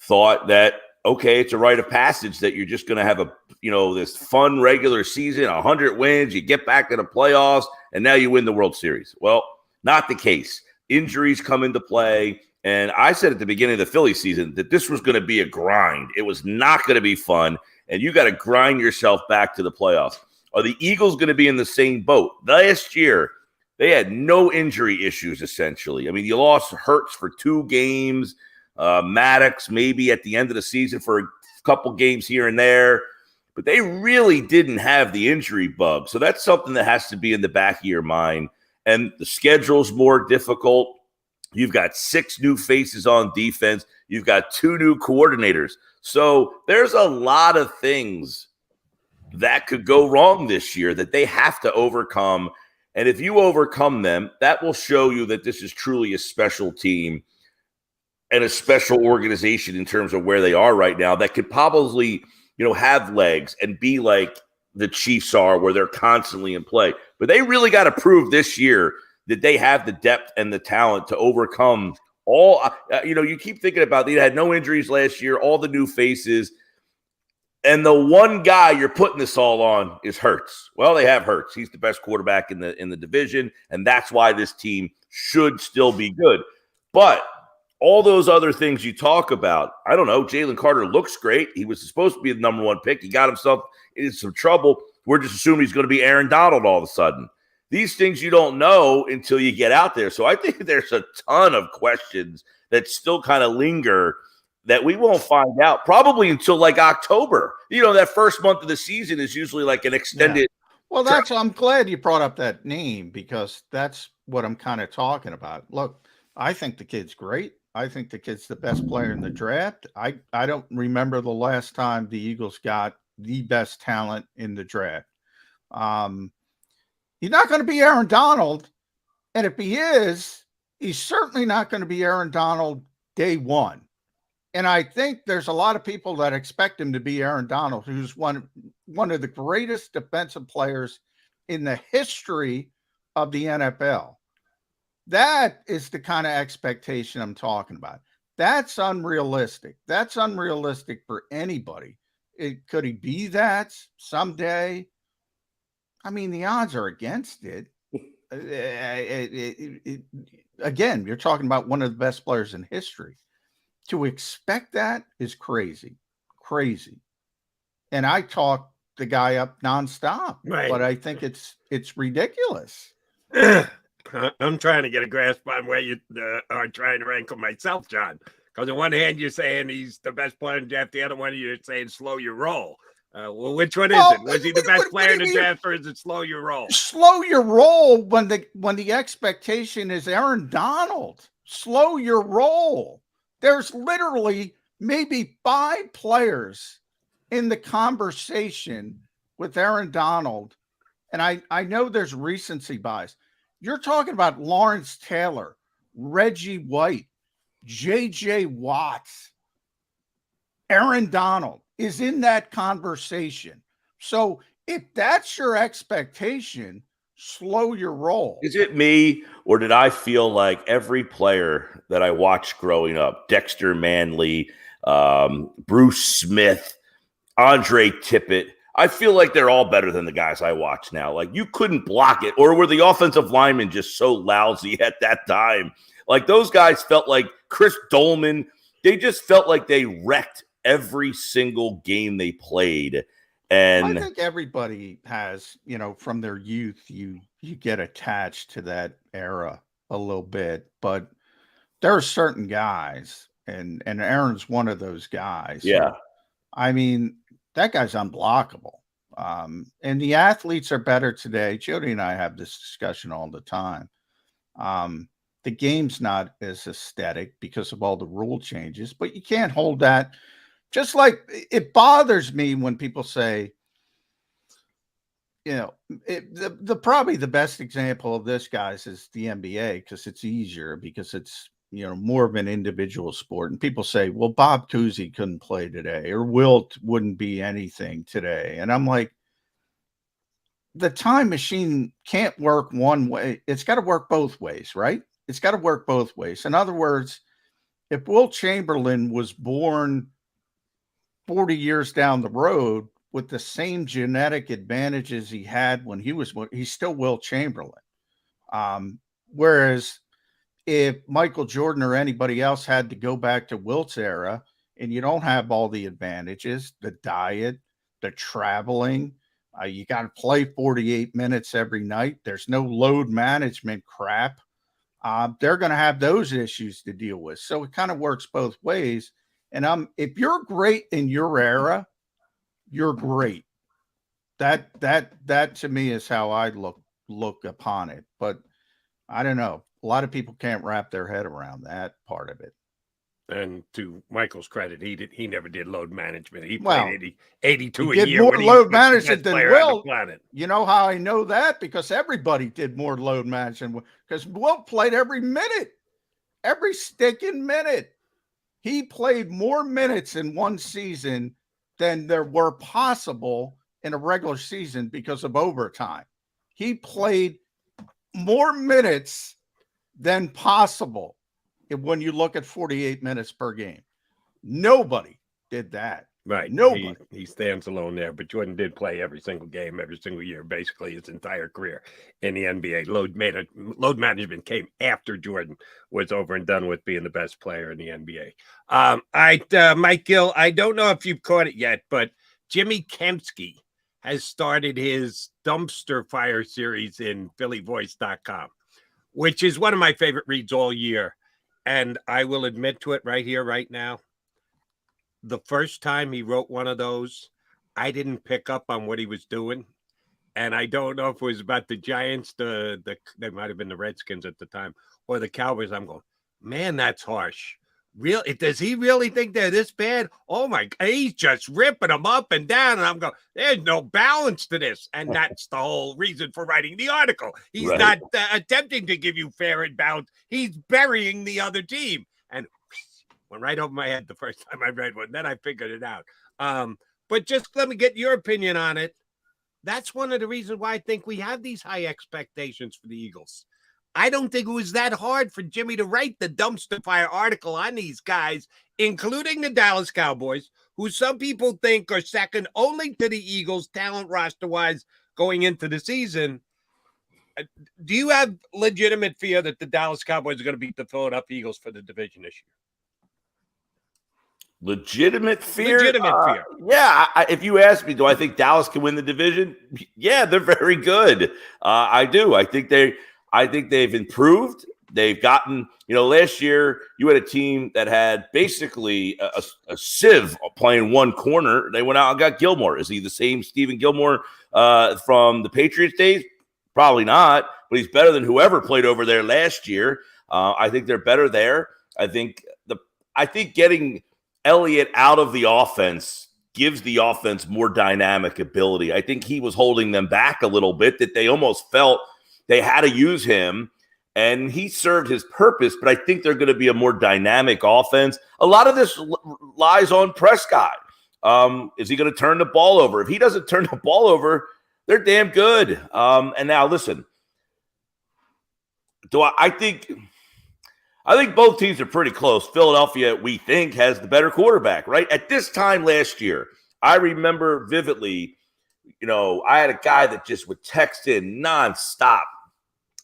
C: thought that, okay, it's a rite of passage that you're just going to have this fun regular season, 100 wins, you get back to the playoffs, and now you win the World Series. Well, not the case. Injuries come into play, and I said at the beginning of the Philly season that this was going to be a grind. It was not going to be fun, and you got to grind yourself back to the playoffs. Are the Eagles going to be in the same boat? Last year, they had no injury issues, essentially. I mean, you lost Hurts for 2 games, Maddox maybe at the end of the season for a couple games here and there, but they really didn't have the injury bug. So that's something that has to be in the back of your mind. And the schedule's more difficult. You've got 6 new faces on defense. You've got 2 new coordinators. So there's a lot of things that could go wrong this year that they have to overcome. And if you overcome them, that will show you that this is truly a special team and a special organization in terms of where they are right now that could probably, have legs and be like the Chiefs are, where they're constantly in play. But they really got to prove this year that they have the depth and the talent to overcome all, you keep thinking about they had no injuries last year, all the new faces. And the one guy you're putting this all on is Hurts. Well, they have Hurts. He's the best quarterback in the division, and that's why this team should still be good. But all those other things you talk about, I don't know. Jalen Carter looks great. He was supposed to be the number one pick. He got himself into some trouble. We're just assuming he's going to be Aaron Donald all of a sudden. These things you don't know until you get out there. So I think there's a ton of questions that still kind of linger that we won't find out probably until like October. You know, that first month of the season is usually like an extended.
E: Yeah. Well, I'm glad you brought up that name, because that's what I'm kind of talking about. Look, I think the kid's great. I think the kid's the best player in the draft. I don't remember the last time the Eagles got the best talent in the draft. He's not going to be Aaron Donald. And if he is, he's certainly not going to be Aaron Donald day one. And I think there's a lot of people that expect him to be Aaron Donald, who's one of the greatest defensive players in the history of the NFL. That is the kind of expectation I'm talking about. That's unrealistic. That's unrealistic for anybody. Could he be that someday? I mean, the odds are against it. Again, you're talking about one of the best players in history. To expect that is crazy. And I talk the guy up nonstop,
D: right,
E: but I think it's ridiculous.
D: I'm trying to get a grasp on where you are trying to rank him myself, John. Because on one hand, you're saying he's the best player in the draft. The other one, you're saying slow your roll. Well, which one is it? Was he the best player in the draft, or is it slow your roll?
E: Slow your roll when the expectation is Aaron Donald. Slow your roll. There's literally maybe 5 players in the conversation with Aaron Donald. And I know there's recency bias. You're talking about Lawrence Taylor, Reggie White, J.J. Watts. Aaron Donald is in that conversation. So if that's your expectation, slow your roll.
C: Is it me, or did I feel like every player that I watched growing up, Dexter Manley, Bruce Smith, Andre Tippett, I feel like they're all better than the guys I watch now. Like, you couldn't block it, or were the offensive linemen just so lousy at that time? Like, those guys felt like Chris Dolman. They just felt like they wrecked every single game they played. And
E: I think everybody has, from their youth, you get attached to that era a little bit, but there are certain guys, and Aaron's one of those guys.
C: Yeah.
E: I mean, that guy's unblockable. And the athletes are better today. Jody and I have this discussion all the time. The game's not as aesthetic because of all the rule changes, but you can't hold that. Just like it bothers me when people say, probably the best example of this, guys, is the NBA, because it's easier, because it's, more of an individual sport. And people say, well, Bob Cousy couldn't play today, or Wilt wouldn't be anything today. And I'm like, the time machine can't work one way. It's got to work both ways, right? It's got to work both ways. In other words, if Wilt Chamberlain was born 40 years down the road with the same genetic advantages he had when he's still Wilt Chamberlain. Whereas if Michael Jordan or anybody else had to go back to Wilt's era, and you don't have all the advantages, the diet, the traveling, you got to play 48 minutes every night. There's no load management crap. They're going to have those issues to deal with. So it kind of works both ways. And if you're great in your era, you're great. That to me is how I look upon it. But I don't know. A lot of people can't wrap their head around that part of it.
D: And to Michael's credit, he never did load management. He played 82
E: a year. He did more load management than Wilt. You know how I know that? Because everybody did more load management. Because Wilt played every minute, every sticking minute. He played more minutes in one season than there were possible in a regular season because of overtime. He played more minutes than possible when you look at 48 minutes per game. Nobody did that.
D: Right.
E: Nobody.
D: He stands alone there. But Jordan did play every single game, every single year, basically his entire career in the NBA. Load management came after Jordan was over and done with being the best player in the NBA. All right, Mike Gill, I don't know if you've caught it yet, but Jimmy Kempski has started his dumpster fire series in phillyvoice.com, which is one of my favorite reads all year. And I will admit to it right here, right now. The first time he wrote one of those, I didn't pick up on what he was doing. And I don't know if it was about the Giants, they might have been the Redskins at the time, or the Cowboys. I'm going, man, that's harsh. Does he really think they're this bad? Oh my God, he's just ripping them up and down. And I'm going, there's no balance to this. And that's the whole reason for writing the article. He's not attempting to give you fair and balanced. He's burying the other team. And went right over my head the first time I read one. Then I figured it out. But just let me get your opinion on it. That's one of the reasons why I think we have these high expectations for the Eagles. I don't think it was that hard for Jimmy to write the dumpster fire article on these guys, including the Dallas Cowboys, who some people think are second only to the Eagles talent roster-wise going into the season. Do you have legitimate fear that the Dallas Cowboys are going to beat the Philadelphia Eagles for the division this year?
C: Legitimate fear?
D: Fear.
C: Yeah. If you ask me, do I think Dallas can win the division? Yeah, they're very good. I do. I think they've improved. They've gotten, last year you had a team that had basically a sieve playing one corner. They went out and got Gilmore. Is he the same Stephen Gilmore from the Patriots days? Probably not, but he's better than whoever played over there last year. I think they're better there. I think getting Elliott out of the offense gives the offense more dynamic ability. I think he was holding them back a little bit, that they almost felt they had to use him, and he served his purpose, but I think they're going to be a more dynamic offense. A lot of this lies on Prescott. Is he going to turn the ball over? If he doesn't turn the ball over, they're damn good. And now listen, I think both teams are pretty close. Philadelphia, we think, has the better quarterback, right? At this time last year, I remember vividly, I had a guy that just would text in nonstop.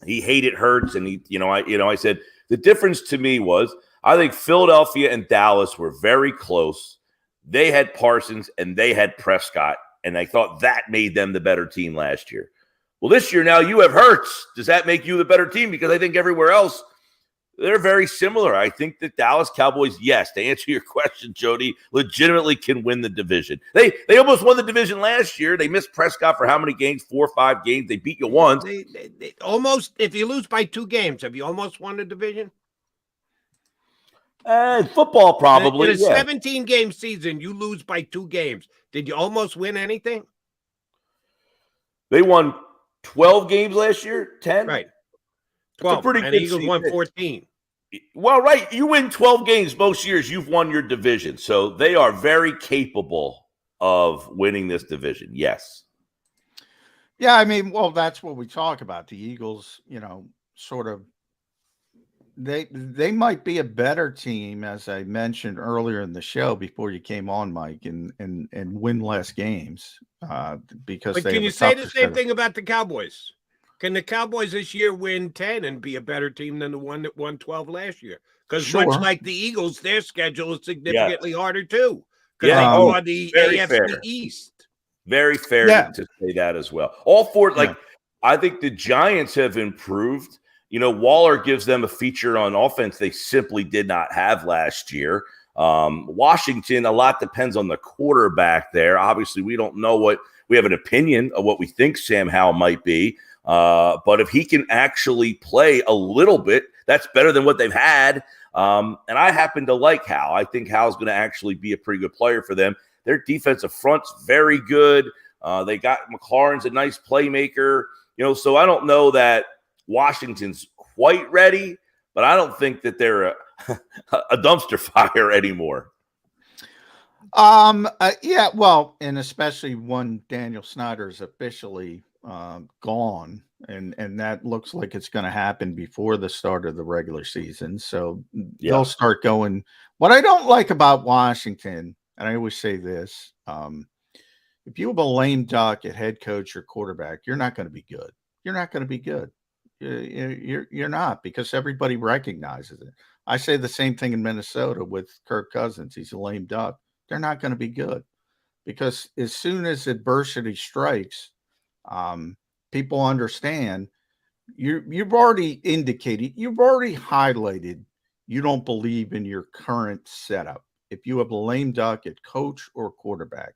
C: He hated Hurts, and I said the difference to me was I think Philadelphia and Dallas were very close. They had Parsons and they had Prescott, and I thought that made them the better team last year. Well, this year now you have Hurts. Does that make you the better team? Because I think everywhere else, they're very similar. I think the Dallas Cowboys, yes, to answer your question, Jody, legitimately can win the division. They almost won the division last year. They missed Prescott for how many games? 4 or 5 games. They beat you once.
D: They almost, if you lose by 2 games, have you almost won the division?
C: Football, probably.
D: In a 17-game season, you lose by 2 games. Did you almost win anything?
C: They won 12 games last year, 10?
D: Right. 12, and the Eagles won 14.
C: Well, right. You win 12 games most years, you've won your division. So they are very capable of winning this division. Yes.
E: Yeah, I mean, well, that's what we talk about. The Eagles, sort of, they might be a better team, as I mentioned earlier in the show before you came on, Mike, and win less games because. But
D: can you say the same thing about the Cowboys? Can the Cowboys this year win 10 and be a better team than the one that won 12 last year? Because much like the Eagles, their schedule is significantly harder too. Because they go on the AFC East.
C: Very fair to say that as well. All four, I think the Giants have improved. Waller gives them a feature on offense they simply did not have last year. Washington, a lot depends on the quarterback there. Obviously, we don't know we have an opinion of what we think Sam Howell might be. But if he can actually play a little bit, that's better than what they've had. And I happen to like Howell. I think Howell's going to actually be a pretty good player for them. Their defensive front's very good. They got McLaurin's a nice playmaker. So I don't know that Washington's quite ready, but I don't think that they're a dumpster fire anymore.
E: Yeah, well, and especially when Daniel Snyder is officially gone, and that looks like it's going to happen before the start of the regular season. So they'll start going. What I don't like about Washington, and I always say this, if you have a lame duck at head coach or quarterback, you're not going to be good. You're not going to be good. You're not, because everybody recognizes it. I say the same thing in Minnesota with Kirk Cousins. He's a lame duck. They're not going to be good, because as soon as adversity strikes, people understand. You've already indicated, you've already highlighted you don't believe in your current setup. If you have a lame duck at coach or quarterback,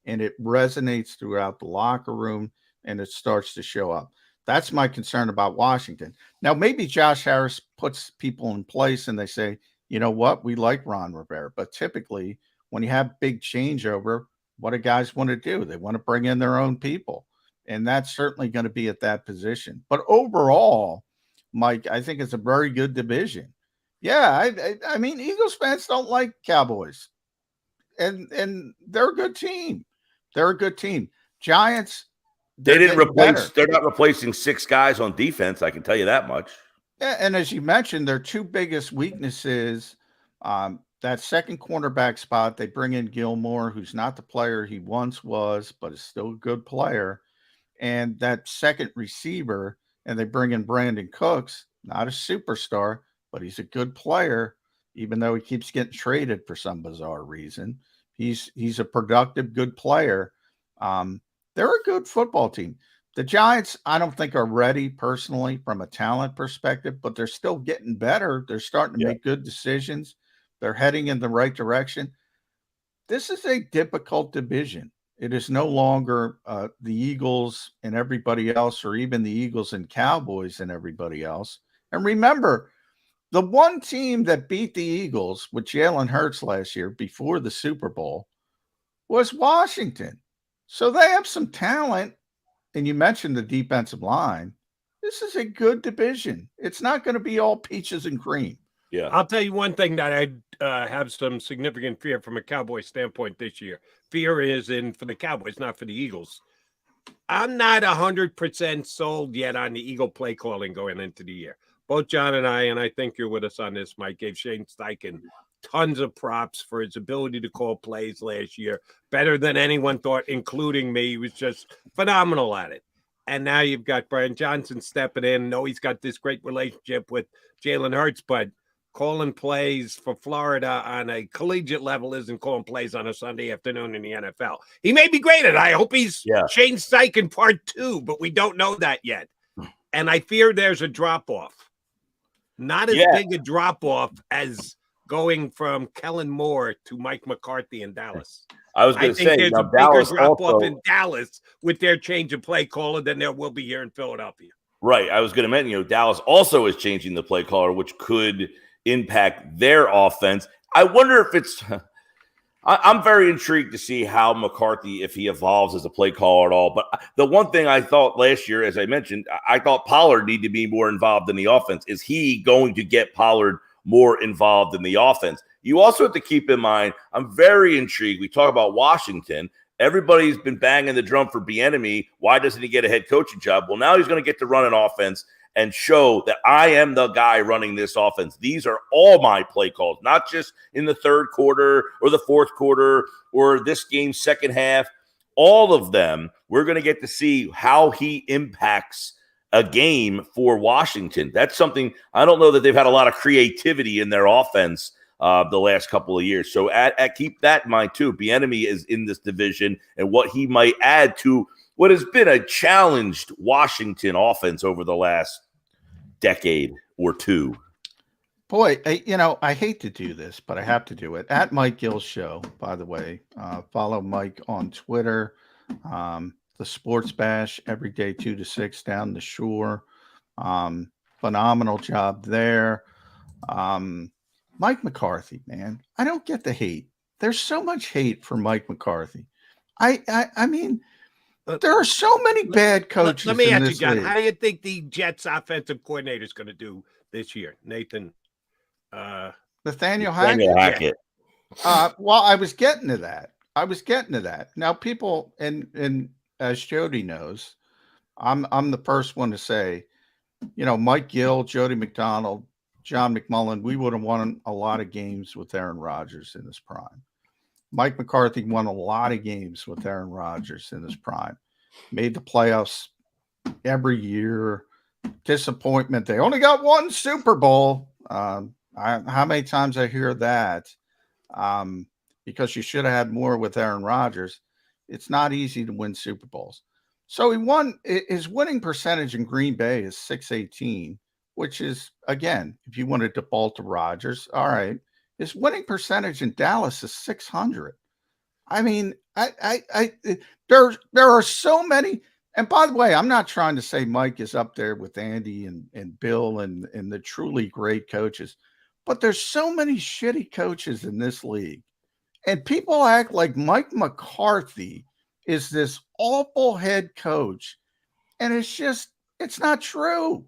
E: and it resonates throughout the locker room and it starts to show up. That's my concern about Washington. Now, maybe Josh Harris puts people in place and they say, you know what, we like Ron Rivera. But typically, when you have big changeover, what do guys want to do? They want to bring in their own people. And that's certainly going to be at that position. But overall, Mike, I think it's a very good division. Yeah, I mean, Eagles fans don't like Cowboys. And they're a good team. They're a good team. Giants,
C: they didn't replace
E: better.
C: They're not replacing 6 guys on defense, I can tell you that much.
E: Yeah, and as you mentioned, their 2 biggest weaknesses, that second cornerback spot, they bring in Gilmore, who's not the player he once was, but is still a good player. And that second receiver, and they bring in Brandon Cooks, not a superstar, but he's a good player, even though he keeps getting traded for some bizarre reason. He's a productive, good player. They're a good football team. The Giants, I don't think, are ready personally from a talent perspective, but they're still getting better. They're starting to make good decisions. They're heading in the right direction. This is a difficult division. It is no longer the Eagles and everybody else, or even the Eagles and Cowboys and everybody else. And remember, the one team that beat the Eagles with Jalen Hurts last year before the Super Bowl was Washington. So they have some talent. And you mentioned the defensive line. This is a good division. It's not going to be all peaches and cream.
D: Yeah. I'll tell you one thing that I have some significant fear from a Cowboy standpoint this year. Fear is in for the Cowboys, not for the Eagles. I'm not 100% sold yet on the Eagle play calling going into the year. Both John and I think you're with us on this, Mike, gave Shane Steichen tons of props for his ability to call plays last year, better than anyone thought, including me. He was just phenomenal at it. And now you've got Brian Johnson stepping in. No, he's got this great relationship with Jalen Hurts, but calling plays for Florida on a collegiate level isn't calling plays on a Sunday afternoon in the NFL. He may be great at it. I hope he's Shane Steichen part 2, but we don't know that yet. And I fear there's a drop-off. Not as big a drop-off as going from Kellen Moore to Mike McCarthy in Dallas.
C: I was going to say,
D: there's a bigger drop-off in Dallas with their change of play caller than there will be here in Philadelphia.
C: Right. I was going to mention, Dallas also is changing the play caller, which could impact their offense. I wonder if it's I'm very intrigued to see how McCarthy, if he evolves as a play caller at all. But the one thing I thought last year, as I mentioned, I thought Pollard needed to be more involved in the offense. Is he going to get Pollard more involved in the offense? You also have to keep in mind, I'm very intrigued. We talk about Washington. Everybody's been banging the drum for Bieniemy. Why doesn't he get a head coaching job? Well, now he's going to get to run an offense and show that I am the guy running this offense. These are all my play calls, not just in the third quarter or the fourth quarter or this game's second half. All of them, we're going to get to see how he impacts a game for Washington. That's something I don't know that they've had a lot of creativity in their offense the last couple of years. So keep that in mind too. Bieniemy is in this division and what he might add to what has been a challenged Washington offense over the last decade or two.
E: Boy, I hate to do this, but I have to do it. At Mike Gill Show, by the way, follow Mike on Twitter. The Sports Bash every day, 2 to 6 down the shore. Phenomenal job there. Mike McCarthy, man, I don't get the hate. There's so much hate for Mike McCarthy. I mean, there are so many bad coaches.
D: Let me
E: in
D: ask
E: this
D: you, John,
E: league.
D: how do you think the Jets offensive coordinator is going to do this year?
E: Nathaniel Hackett. Well, I was getting to that. Now, people, and as Jody knows, I'm the first one to say, Mike Gill, Jody McDonald, John McMullen, we would have won a lot of games with Aaron Rodgers in his prime. Mike McCarthy won a lot of games with Aaron Rodgers in his prime. Made the playoffs every year. Disappointment. They only got one Super Bowl. How many times I hear that? Because you should have had more with Aaron Rodgers. It's not easy to win Super Bowls. So he won. His winning percentage in Green Bay is .618, which is, again, if you want to default to Rodgers, all right. His winning percentage in Dallas is .600. I mean, there are so many. And by the way, I'm not trying to say Mike is up there with Andy and Bill and the truly great coaches, but there's so many shitty coaches in this league. And people act like Mike McCarthy is this awful head coach. And it's not true.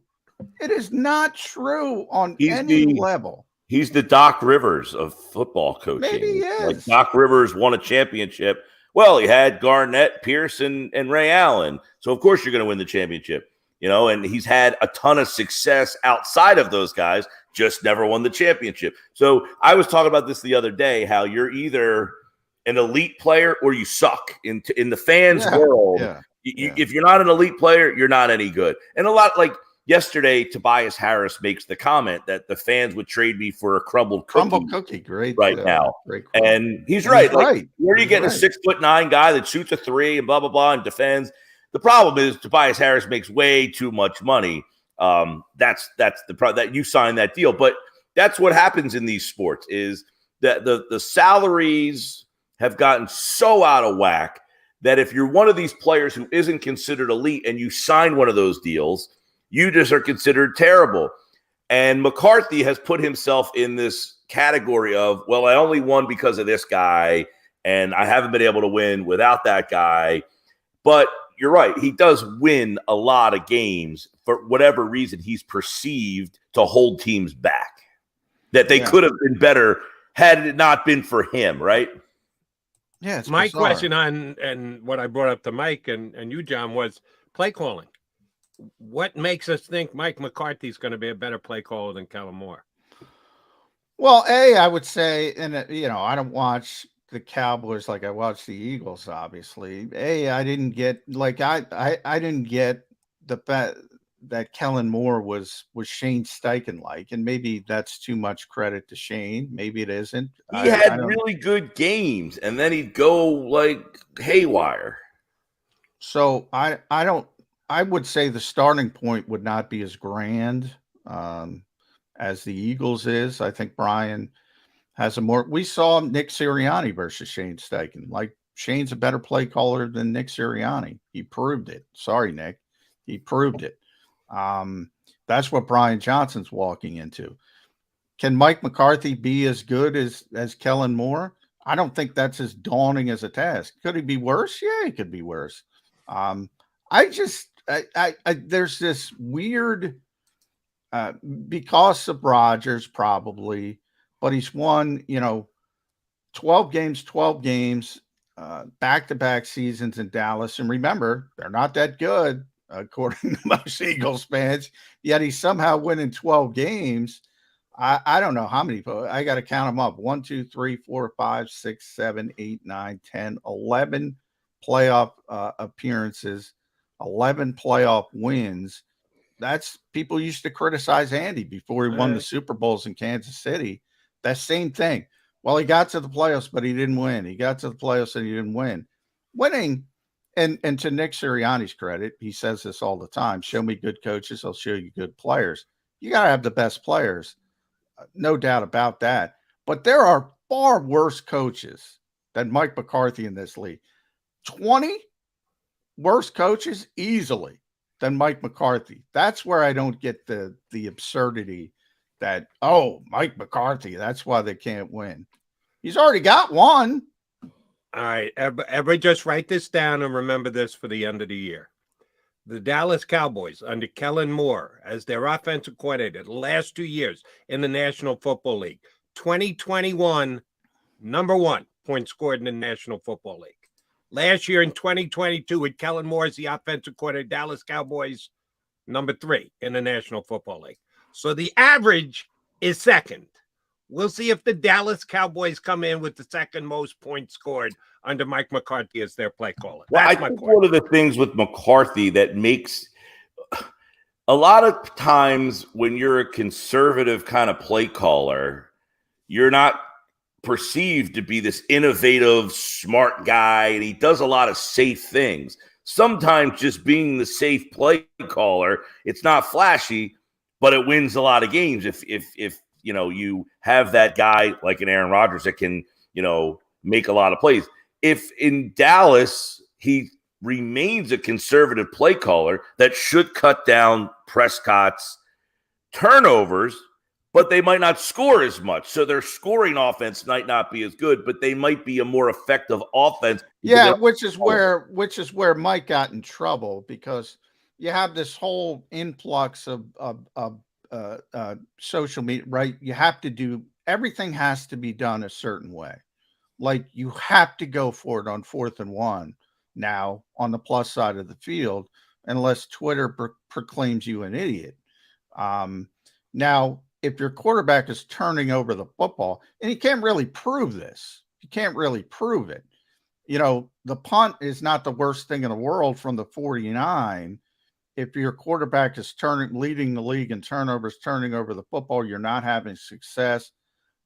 E: It is not true on any level.
C: He's the Doc Rivers of football coaching.
E: Maybe he is.
C: Like Doc Rivers won a championship. Well, he had Garnett, Pearson, and Ray Allen. So, of course, you're going to win the championship. And he's had a ton of success outside of those guys, just never won the championship. So I was talking about this the other day, how you're either an elite player or you suck in the fans' world. If you're not an elite player, you're not any good. And a lot like yesterday, Tobias Harris makes the comment that the fans would trade me for a crumbled cookie.
E: Great
C: right now.
E: Great
C: and he's right.
E: He's
C: like,
E: right.
C: Where are you getting a 6'9" guy that shoots a three and blah, blah, blah, and defends? The problem is Tobias Harris makes way too much money. That's the problem, that you sign that deal. But that's what happens in these sports is that the salaries have gotten so out of whack that if you're one of these players who isn't considered elite and you sign one of those deals, you just are considered terrible. And McCarthy has put himself in this category of, well, I only won because of this guy, and I haven't been able to win without that guy. But you're right. He does win a lot of games for whatever reason he's perceived to hold teams back, that they could have been better had it not been for him, right?
E: Yeah, it's
D: my
E: bizarre.
D: question on and what I brought up to Mike and you, John, was play calling. What makes us think Mike McCarthy is going to be a better play caller than Kellen Moore?
E: Well, I would say, and I don't watch the Cowboys like I watch the Eagles. Obviously, I didn't get I didn't get the fact that Kellen Moore was Shane Steichen like, and maybe that's too much credit to Shane. Maybe it isn't.
C: He had really good games, and then he'd go like haywire.
E: So I would say the starting point would not be as grand as the Eagles is. I think Brian has a more. We saw Nick Sirianni versus Shane Steichen. Like, Shane's a better play caller than Nick Sirianni. He proved it. Sorry, Nick. He proved it. That's what Brian Johnson's walking into. Can Mike McCarthy be as good as Kellen Moore? I don't think that's as daunting as a task. Could he be worse? Yeah, he could be worse. There's this weird, because of Rodgers probably, but he's won, 12 games, back-to-back seasons in Dallas. And remember, they're not that good, according to most Eagles fans, yet he's somehow winning 12 games. I don't know how many. I got to count them up. 1, 2, 3, 4, 5, 6, 7, 8, 9, 10, 11 playoff appearances, 11 playoff wins. That's, people used to criticize Andy before he won the Super Bowls in Kansas City. That same thing. Well, he got to the playoffs, but he didn't win. He got to the playoffs and he didn't win. Winning, and to Nick Sirianni's credit, he says this all the time: show me good coaches, I'll show you good players. You got to have the best players. No doubt about that. But there are far worse coaches than Mike McCarthy in this league. 20 worse coaches easily than Mike McCarthy. That's where I don't get the absurdity that, Mike McCarthy, that's why they can't win. He's already got one.
D: All right, everybody just write this down and remember this for the end of the year. The Dallas Cowboys under Kellen Moore as their offensive coordinator the last 2 years in the National Football League. 2021, number 1 point scored in the National Football League. Last year in 2022 with Kellen Moore as the offensive coordinator, Dallas Cowboys, number 3 in the National Football League. So the average is second. We'll see if the Dallas Cowboys come in with the second most points scored under Mike McCarthy as their play caller.
C: Well,
D: That's
C: I
D: my
C: think
D: point.
C: one of the things with McCarthy that makes a lot of times when you're a conservative kind of play caller, you're not perceived to be this innovative, smart guy, and he does a lot of safe things. Sometimes just being the safe play caller, it's not flashy, but it wins a lot of games if you know you have that guy like an Aaron Rodgers that can, you know, make a lot of plays. If in Dallas he remains a conservative play caller, that should cut down Prescott's turnovers, but they might not score as much. So their scoring offense might not be as good, but they might be a more effective offense.
E: Yeah, which is where Mike got in trouble, because you have this whole influx of social media, right? You have to do everything has to be done a certain way. Like you have to go for it on 4th and 1 now on the plus side of the field, unless Twitter proclaims you an idiot. Now, if your quarterback is turning over the football, and you can't really prove this, you can't really prove it. You know, the punt is not the worst thing in the world from the 49. If your quarterback is leading the league in turnovers, turning over the football, you're not having success,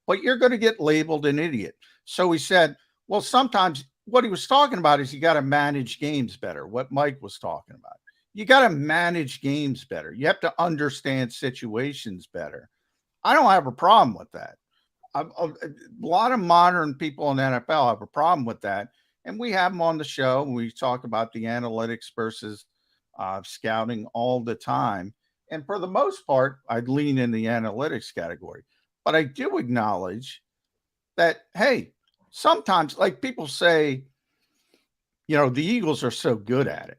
E: but you're going to get labeled an idiot. So he said, well, sometimes what he was talking about is you got to manage games better. What Mike was talking about. You got to manage games better. You have to understand situations better. I don't have a problem with that. A lot of modern people in the NFL have a problem with that. And we have them on the show. And we talk about the analytics versus scouting all the time. And for the most part, I'd lean in the analytics category. But I do acknowledge that, hey, sometimes, like people say, you know, the Eagles are so good at it.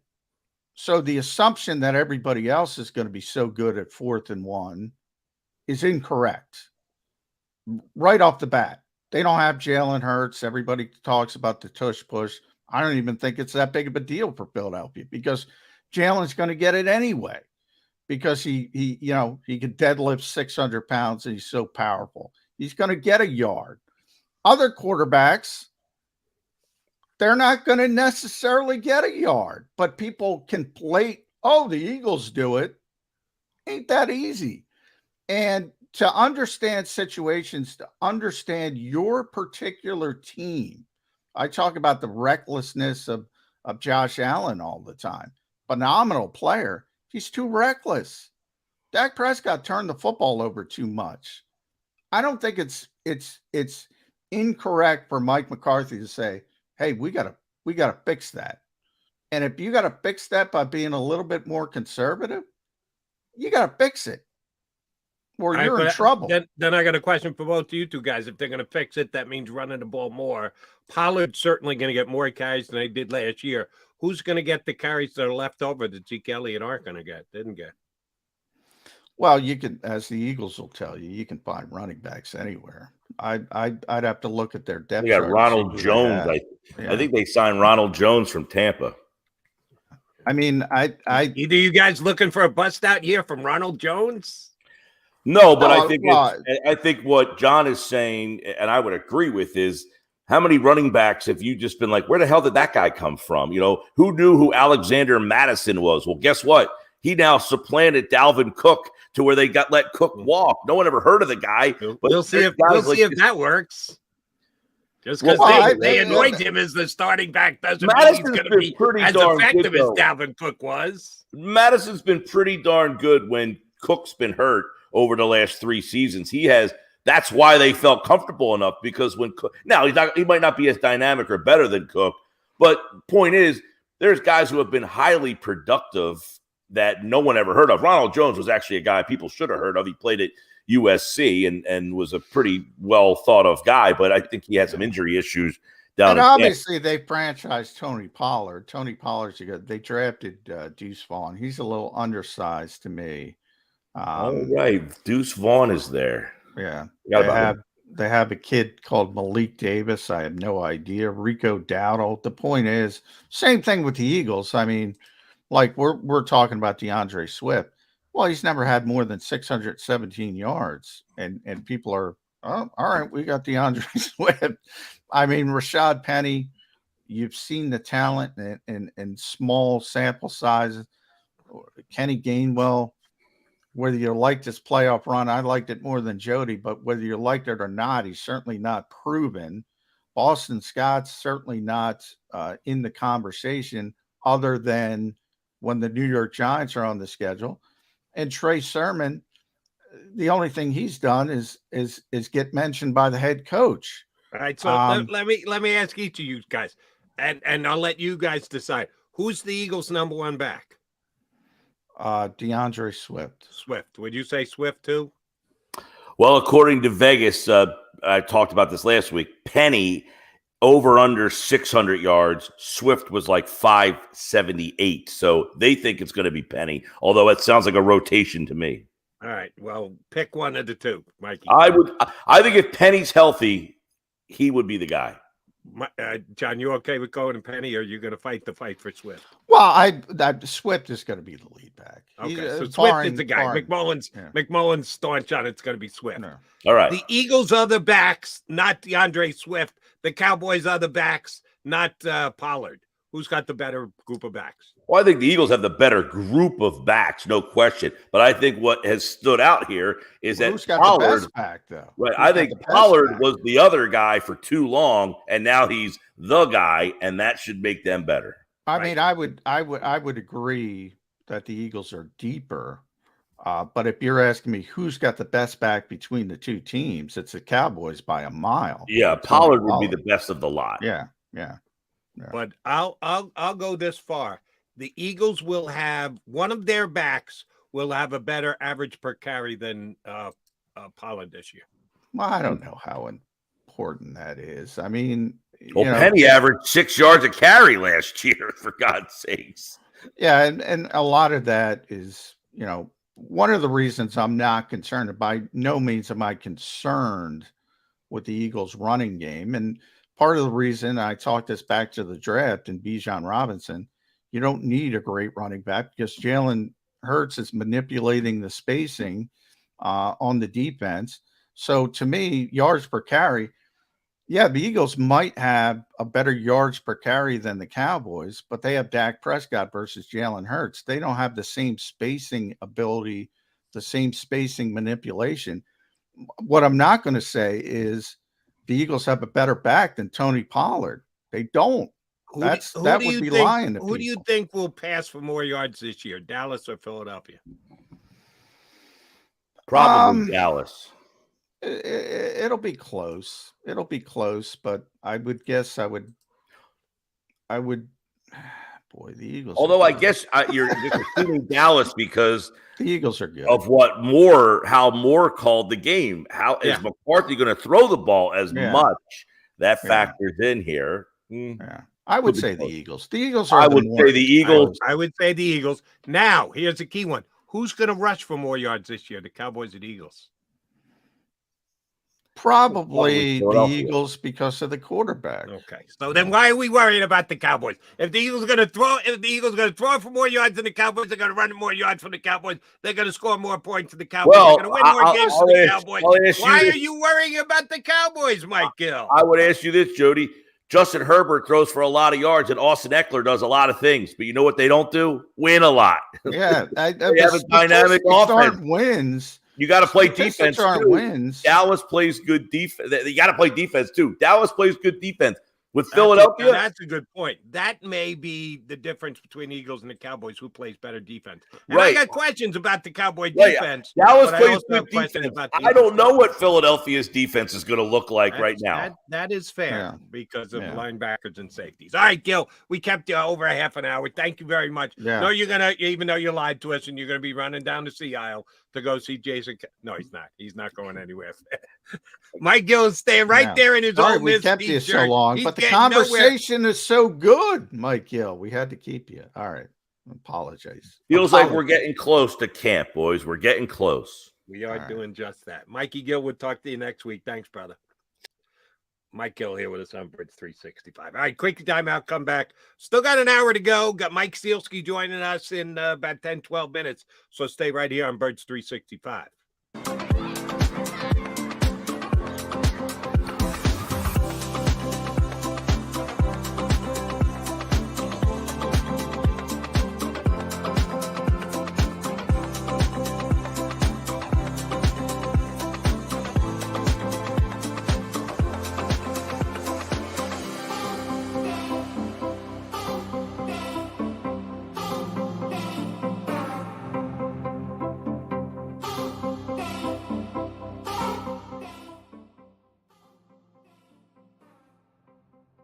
E: So the assumption that everybody else is going to be so good at 4th and 1 is incorrect. Right off the bat, they don't have Jalen Hurts. Everybody talks about the tush push. I don't even think it's that big of a deal for Philadelphia, because Jalen's going to get it anyway, because he you know, he can deadlift 600 pounds and he's so powerful. He's going to get a yard. Other quarterbacks, they're not going to necessarily get a yard, but people can play. Oh, the Eagles do it. Ain't that easy? And to understand situations, to understand your particular team. I talk about the recklessness of Josh Allen all the time. Phenomenal player. He's too reckless. Dak Prescott turned the football over too much. I don't think it's incorrect for Mike McCarthy to say, hey, we gotta fix that. And if you gotta fix that by being a little bit more conservative, you gotta fix it, or you're in trouble.
D: Then I got a question for both of you two guys. If they're going to fix it, that means running the ball more. Pollard's certainly going to get more carries than they did last year. Who's going to get the carries that are left over that Zeke Elliott aren't going to didn't get?
E: Well, you can, as the Eagles will tell you, you can find running backs anywhere. I'd have to look at their depth.
C: They got Ronald Jones. I think they signed Ronald Jones from Tampa.
E: I mean,
D: either you guys looking for a bust out year from Ronald Jones?
C: No, but I think what John is saying, and I would agree with, is how many running backs have you just been like, where the hell did that guy come from? You know, who knew who Alexander Madison was? Well, guess what? He now supplanted Dalvin Cook to where they let Cook walk. No one ever heard of the guy. But
D: we'll see if that works. Just because they anoint him as the starting back doesn't mean he's going to be as effective as Dalvin Cook was.
C: Madison's been pretty darn good when Cook's been hurt over the last 3 seasons. That's why they felt comfortable enough, because when Cook, now he might not be as dynamic or better than Cook, but point is, there's guys who have been highly productive that no one ever heard of. Ronald Jones was actually a guy people should have heard of. He played at USC and was a pretty well thought of guy, but I think he had some injury issues down.
E: And obviously they franchised Tony Pollard. Tony Pollard's good. They drafted Deuce Vaughn. He's a little undersized to me.
C: All right, Deuce Vaughn is there.
E: Yeah, they have a kid called Malik Davis. I have no idea. Rico Dowdle. The point is, same thing with the Eagles. I mean, like we're talking about DeAndre Swift. Well, he's never had more than 617 yards, and people are Oh, all right. We got DeAndre Swift. I mean, Rashad Penny, you've seen the talent in small sample sizes. Kenny Gainwell, whether you liked his playoff run, I liked it more than Jody, but whether you liked it or not, he's certainly not proven. Boston Scott's certainly not in the conversation other than when the New York Giants are on the schedule. And Trey Sermon, the only thing he's done is get mentioned by the head coach.
D: All right, so let me ask each of you guys, and I'll let you guys decide. Who's the Eagles' number one back?
E: DeAndre Swift.
D: Swift. Would you say Swift too?
C: Well, according to Vegas, I talked about this last week. Penny over under 600 yards. Swift was like 578. So they think it's going to be Penny, although it sounds like a rotation to me.
D: All right. Well, pick one of the two, Mikey.
C: I think if Penny's healthy, he would be the guy.
D: John, you okay with going to Penny, or are you going to fight the fight for Swift?
E: Well, Swift is going to be the lead back.
D: Okay, so Swift is the guy. McMullen's staunch on it's going to be Swift.
E: No.
C: All right.
D: The Eagles' other backs, not DeAndre Swift. The Cowboys' other backs, not Pollard. Who's got the better group of backs?
C: Well, I think the Eagles have the better group of backs, no question. But I think what has stood out here is that
E: who's got
C: Pollard,
E: the best back, though?
C: Right, I think Pollard was the other guy for too long, and now he's the guy, and that should make them better.
E: I mean, I would agree that the Eagles are deeper. But if you're asking me who's got the best back between the two teams, it's the Cowboys by a mile.
C: Yeah, Pollard would be the best of the lot.
E: Yeah.
D: But I'll go this far. The Eagles will have one of their backs will have a better average per carry than Pollard this year.
E: Well, I don't know how important that is. I mean,
C: Penny averaged 6 yards a carry last year, for God's sakes.
E: Yeah, and a lot of that is, one of the reasons I'm not concerned. By no means am I concerned with the Eagles' running game, and part of the reason I talked this back to the draft and Bijan Robinson. You don't need a great running back because Jalen Hurts is manipulating the spacing on the defense. So to me, yards per carry, yeah, the Eagles might have a better yards per carry than the Cowboys, but they have Dak Prescott versus Jalen Hurts. They don't have the same spacing ability, the same spacing manipulation. What I'm not going to say is the Eagles have a better back than Tony Pollard. They don't. That would be lying to people.
D: Who do you think will pass for more yards this year, Dallas or Philadelphia?
C: Probably Dallas.
E: It'll be close. It'll be close, but I would guess I would. Boy, the Eagles.
C: Although I guess you're just assuming Dallas because
E: the Eagles are good.
C: Of how Moore called the game. How is McCarthy going to throw the ball as much? That factors in here.
E: Yeah. I would say the Eagles. The Eagles are.
C: I would say the Eagles.
D: I would say the Eagles. Now, here's a key one. Who's going to rush for more yards this year, the Cowboys or the Eagles?
E: Probably the Eagles because of the quarterback.
D: Okay. So then why are we worrying about the Cowboys? If the Eagles are going to throw for more yards than the Cowboys, they're going to run more yards from the Cowboys. They're going to score more points than the Cowboys.
C: Well,
D: they're going to win more games than the Cowboys. Why are you worrying about the Cowboys, Mike Gill?
C: I would ask you this, Jody. Justin Herbert throws for a lot of yards, and Austin Eckler does a lot of things. But you know what they don't do? Win a lot.
E: Yeah.
C: They have a dynamic offense.
E: Wins.
C: You got to play defense too.
E: Wins.
C: Dallas plays good defense. You got to play defense too. Dallas plays good defense. With Philadelphia,
D: that's a good point. That may be the difference between the Eagles and the Cowboys. Who plays better defense? And I got questions about the Cowboy defense.
C: Dallas plays good defense. I don't know what Philadelphia's defense is going to look like right now.
D: That is fair because of linebackers and safeties. All right, Gil, we kept you over a half an hour. Thank you very much.
E: Yeah.
D: No, you're gonna, even though you lied to us, and you're gonna be running down the sea aisle to go see Jason. No, he's not. He's not going anywhere. Mike Gill is staying right there in his old Miss.
E: We kept you so long, but the conversation is so good, Mike Gill. We had to keep you. All right. Apologize.
C: Feels like we're getting close to camp, boys. We're getting close.
D: We are doing just that. Mikey Gill, we'll talk to you next week. Thanks, brother. Mike Gill here with us on Birds 365. All right, quick timeout, come back. Still got an hour to go. Got Mike Sealski joining us in about 10, 12 minutes. So stay right here on Birds 365.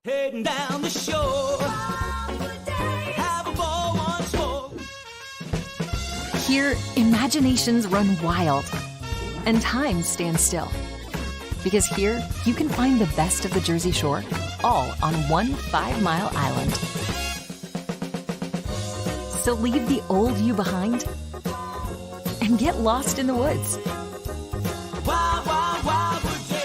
M: Heading down the shore. Have a ball once more.
N: Here, imaginations run wild and time stands still. Because here, you can find the best of the Jersey Shore, all on one 5-mile island. So leave the old you behind and get lost in the woods.
M: Wild, wild, wildwood days.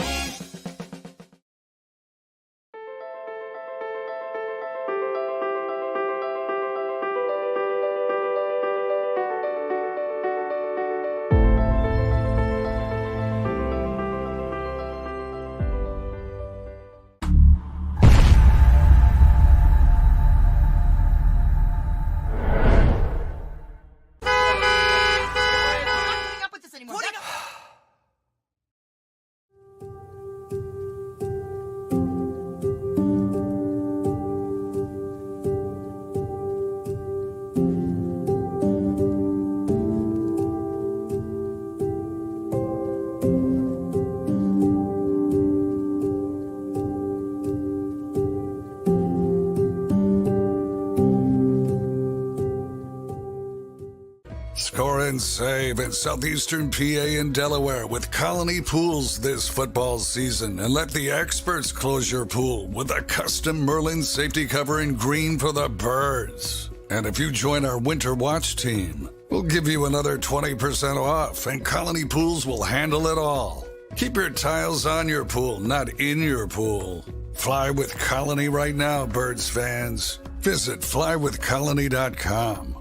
O: Score and save at Southeastern PA and Delaware with Colony Pools this football season, and let the experts close your pool with a custom Merlin safety cover in green for the birds. And if you join our Winter Watch team, we'll give you another 20% off, and Colony Pools will handle it all. Keep your tiles on your pool, not in your pool. Fly with Colony right now, birds fans. Visit flywithcolony.com.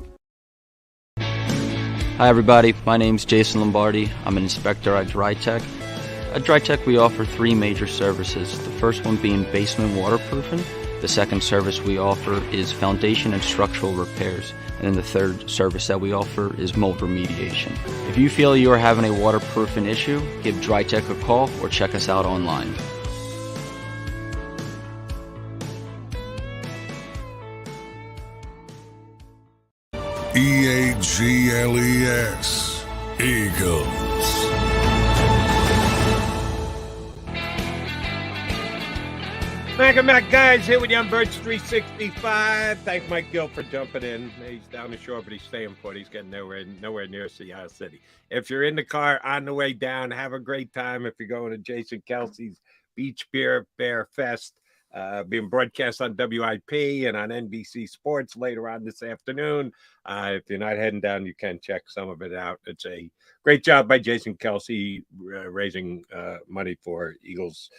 P: Hi everybody, my name's Jason Lombardi. I'm an inspector at DryTech. At DryTech we offer 3 major services, the first one being basement waterproofing, the second service we offer is foundation and structural repairs, and then the third service that we offer is mold remediation. If you feel you are having a waterproofing issue, give DryTech a call or check us out online.
O: EAGLES, Eagles.
D: Mac guys, here with you on Birds 365. Thank Mike Gill for jumping in. He's down the shore, but he's staying put. He's getting nowhere near Seattle City. If you're in the car on the way down, have a great time. If you're going to Jason Kelsey's Beach Beer Bear Fest, being broadcast on WIP and on NBC Sports later on this afternoon. If you're not heading down, you can check some of it out. It's a great job by Jason Kelsey raising money for Eagles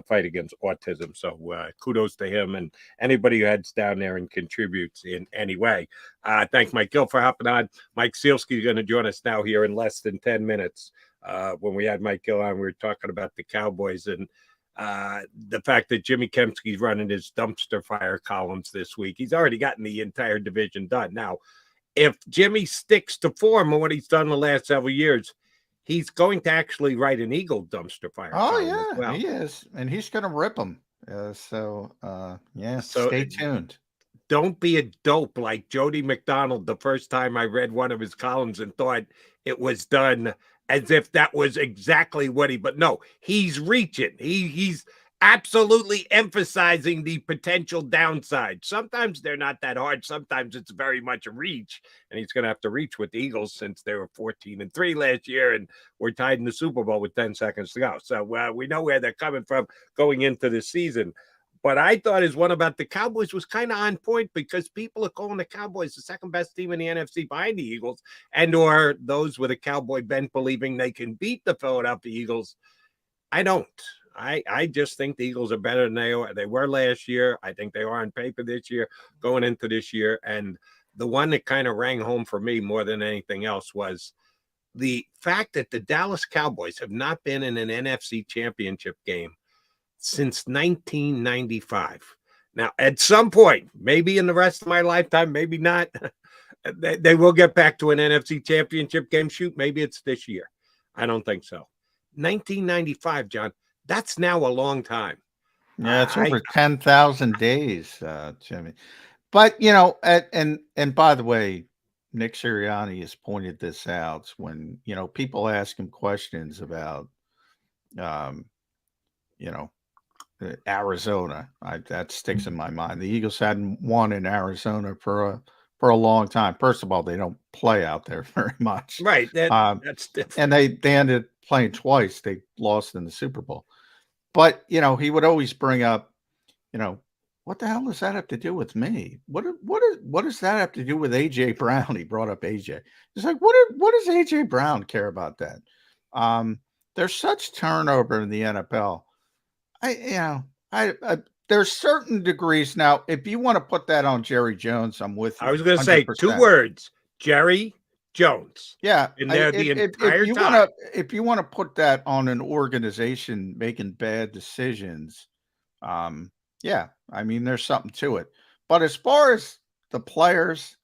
D: fight against autism. So kudos to him and anybody who heads down there and contributes in any way. Thank Mike Gill for hopping on. Mike Sealski is going to join us now here in less than 10 minutes. When we had Mike Gill on, we were talking about the Cowboys and the fact that Jimmy Kempski's running his dumpster fire columns this week. He's already gotten the entire division done. Now, if Jimmy sticks to form on what he's done the last several years, he's going to actually write an Eagle dumpster fire.
E: Oh, yeah, he is. And he's going to rip them. So stay tuned.
D: Don't be a dope like Jody McDonald the first time I read one of his columns and thought it was done as if that was exactly what but no, he's reaching. He's absolutely emphasizing the potential downside. Sometimes they're not that hard. Sometimes it's very much a reach, and he's going to have to reach with the Eagles since they were 14-3 last year, and we're tied in the Super Bowl with 10 seconds to go. So we know where they're coming from going into the season. But I thought his one about the Cowboys was kind of on point because people are calling the Cowboys the second best team in the NFC behind the Eagles, and or those with a Cowboy bent believing they can beat the Philadelphia Eagles. I don't. I just think the Eagles are better than they were last year. I think they are on paper this year, going into this year. And the one that kind of rang home for me more than anything else was the fact that the Dallas Cowboys have not been in an NFC championship game since 1995. Now, at some point, maybe in the rest of my lifetime, maybe not, they will get back to an NFC championship game. Shoot, maybe it's this year. I don't think so. 1995, John. That's now a long time.
E: Yeah, it's over 10,000 days, Jimmy. But, and by the way, Nick Sirianni has pointed this out when, people ask him questions about, Arizona. That sticks in my mind. The Eagles hadn't won in Arizona for a long time. First of all, they don't play out there very much.
D: Right. That's different.
E: And they ended playing twice. They lost in the Super Bowl. But, he would always bring up, what the hell does that have to do with me? What does that have to do with A.J. Brown? He brought up A.J. It's like, what does A.J. Brown care about that? There's such turnover in the NFL. There's certain degrees. Now, if you want to put that on Jerry Jones, I'm with you.
D: I was going to say 2 words, Jerry Jones.
E: Yeah.
D: And they're the entire time.
E: If you want to put that on an organization making bad decisions, yeah, there's something to it. But as far as the players,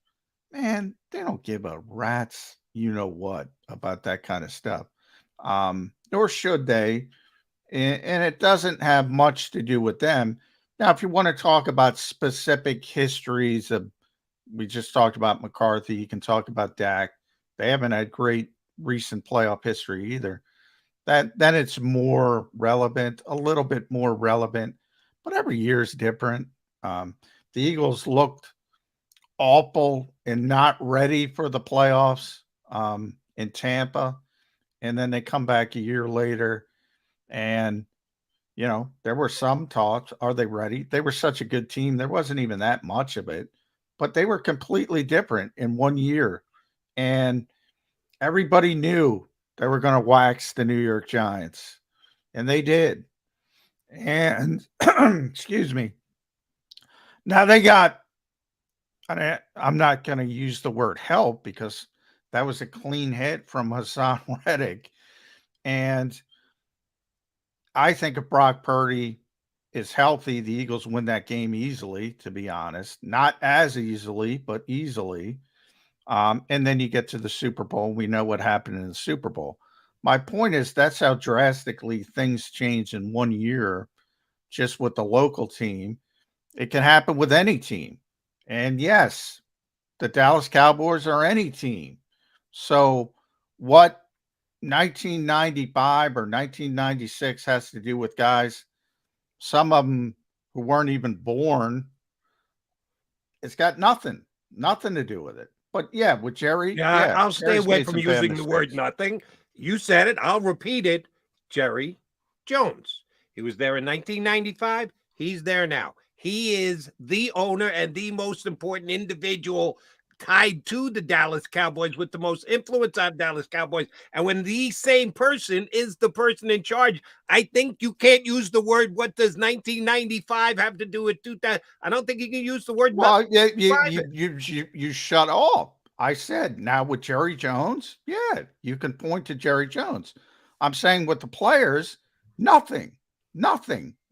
E: man, they don't give a rat's what about that kind of stuff. Nor should they. And it doesn't have much to do with them. Now, if you want to talk about specific histories we just talked about McCarthy, you can talk about Dak. They haven't had great recent playoff history either. Then it's more relevant, a little bit more relevant, but every year is different. The Eagles looked awful and not ready for the playoffs in Tampa, and then they come back a year later. And, there were some talks. Are they ready? They were such a good team. There wasn't even that much of it, but they were completely different in 1 year. And everybody knew they were going to wax the New York Giants. And they did. And, excuse me. Now they got, I'm not going to use the word help because that was a clean hit from Hassan Reddick. And I think if Brock Purdy is healthy, the Eagles win that game easily, to be honest. Not as easily, but easily. And then you get to the Super Bowl. We know what happened in the Super Bowl. My point is that's how drastically things change in 1 year just with the local team. It can happen with any team. And yes, the Dallas Cowboys are any team. So what 1995 or 1996 has to do with guys, some of them who weren't even born. It's got nothing to do with it. But yeah, with Jerry,
D: I'll stay
E: Jerry's
D: away
E: made
D: from
E: some bad
D: using the word
E: mistakes.
D: nothing. You said it. I'll repeat it. Jerry Jones. He was there in 1995. He's there now. He is the owner and the most important individual tied to the Dallas Cowboys with the most influence on Dallas Cowboys. And when the same person is the person in charge, I think you can't use the word, what does 1995 have to do with 2000? I don't think you can use the word.
E: Well, yeah, you shut off. I said, now with Jerry Jones, yeah, you can point to Jerry Jones. I'm saying with the players, nothing.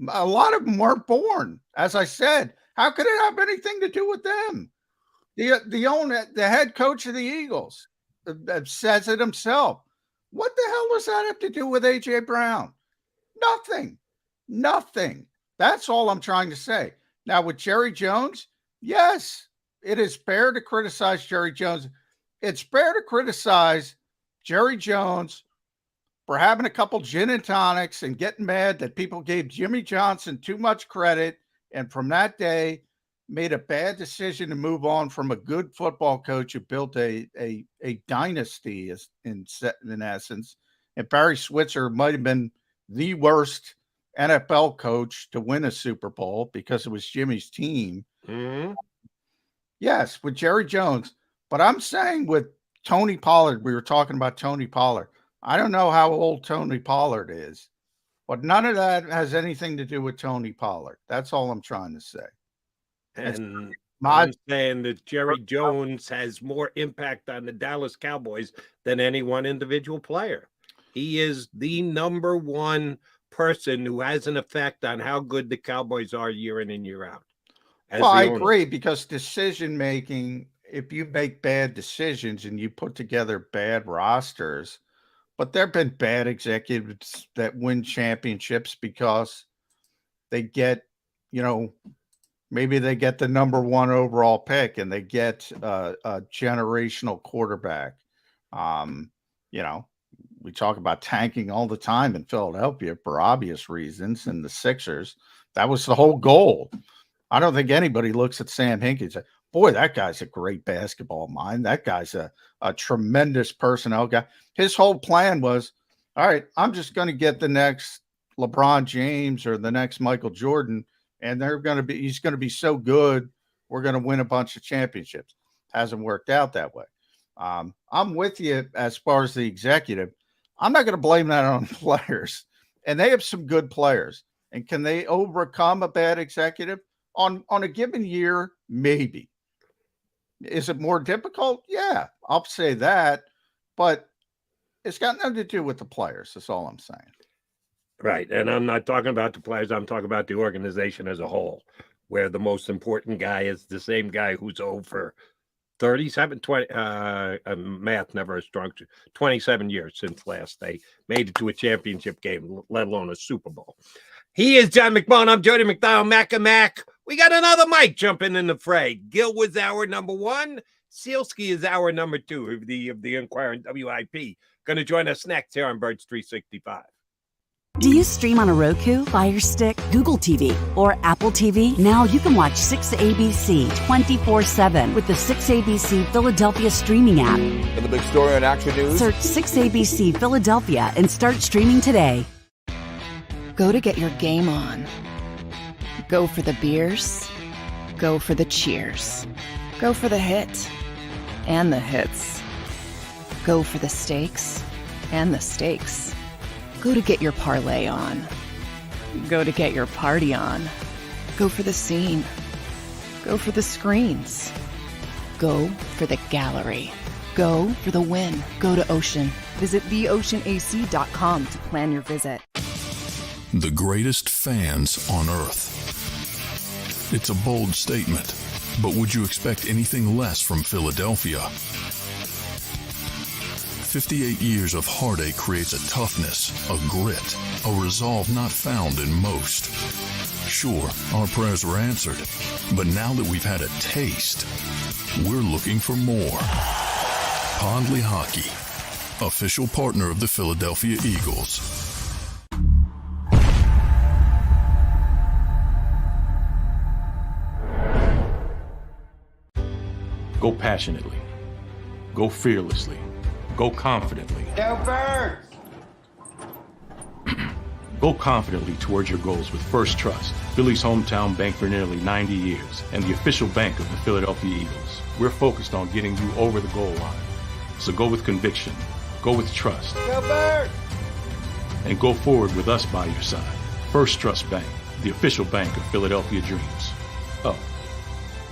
E: A lot of them weren't born. As I said, how could it have anything to do with them? The head coach of the Eagles says it himself. What the hell does that have to do with A.J. Brown? Nothing. That's all I'm trying to say. Now with Jerry Jones, yes, it is fair to criticize Jerry Jones. It's fair to criticize Jerry Jones for having a couple gin and tonics and getting mad that people gave Jimmy Johnson too much credit. And from that day, made a bad decision to move on from a good football coach who built a dynasty in essence. And Barry Switzer might have been the worst NFL coach to win a Super Bowl because it was Jimmy's team.
D: Mm-hmm.
E: Yes, with Jerry Jones. But I'm saying with Tony Pollard, we were talking about Tony Pollard. I don't know how old Tony Pollard is, but none of that has anything to do with Tony Pollard. That's all I'm trying to say.
D: And I'm saying that Jerry Jones has more impact on the Dallas Cowboys than any one individual player. He is the number one person who has an effect on how good the Cowboys are year in and year out.
E: Well, I agree, because decision making, if you make bad decisions and you put together bad rosters, but there have been bad executives that win championships because they get, maybe they get the number one overall pick and they get a generational quarterback. we talk about tanking all the time in Philadelphia for obvious reasons, and the Sixers, that was the whole goal. I don't think anybody looks at Sam Hinkie and says, boy, that guy's a great basketball mind. That guy's a tremendous personnel guy. His whole plan was, all right, I'm just going to get the next LeBron James or the next Michael Jordan, and he's going to be so good, we're going to win a bunch of championships. Hasn't worked out that way. I'm with you as far as the executive. I'm not going to blame that on players, and they have some good players. And can they overcome a bad executive on a given year? Maybe. Is it more difficult? Yeah, I'll say that, but it's got nothing to do with the players. That's all I'm saying.
D: Right. And I'm not talking about the players. I'm talking about the organization as a whole, where the most important guy is the same guy who's over 37, 20, math never a strong, 27 years since last they made it to a championship game, let alone a Super Bowl. He is John McMullen. I'm Jody McDonald, Mac. We got another Mike jumping in the fray. Gil was our number one. Sealski is our number two of the Inquirer and WIP. Going to join us next here on Birds 365.
F: Do you stream on a Roku, Fire Stick, Google TV, or Apple TV? Now you can watch 6ABC 24/7 with the 6ABC Philadelphia streaming app.
Q: And the big story on Action News?
F: Search 6ABC Philadelphia and start streaming today.
G: Go to get your game on. Go for the beers. Go for the cheers. Go for the hit and the hits. Go for the stakes and the stakes. Go to get your parlay on. Go to get your party on. Go for the scene. Go for the screens. Go for the gallery. Go for the win. Go to Ocean. Visit theoceanac.com to plan your visit.
H: The greatest fans on earth. It's a bold statement, but would you expect anything less from Philadelphia? 58 years of heartache creates a toughness, a grit, a resolve not found in most. Sure, our prayers were answered, but now that we've had a taste, we're looking for more. Pondley Hockey, official partner of the Philadelphia Eagles.
I: Go passionately. Go fearlessly. Go confidently.
M: Go Birds!
I: Go confidently towards your goals with First Trust, Philly's hometown bank for nearly 90 years, and the official bank of the Philadelphia Eagles. We're focused on getting you over the goal line. So go with conviction. Go with trust.
M: Go Birds!
I: And go forward with us by your side. First Trust Bank, the official bank of Philadelphia dreams. Oh,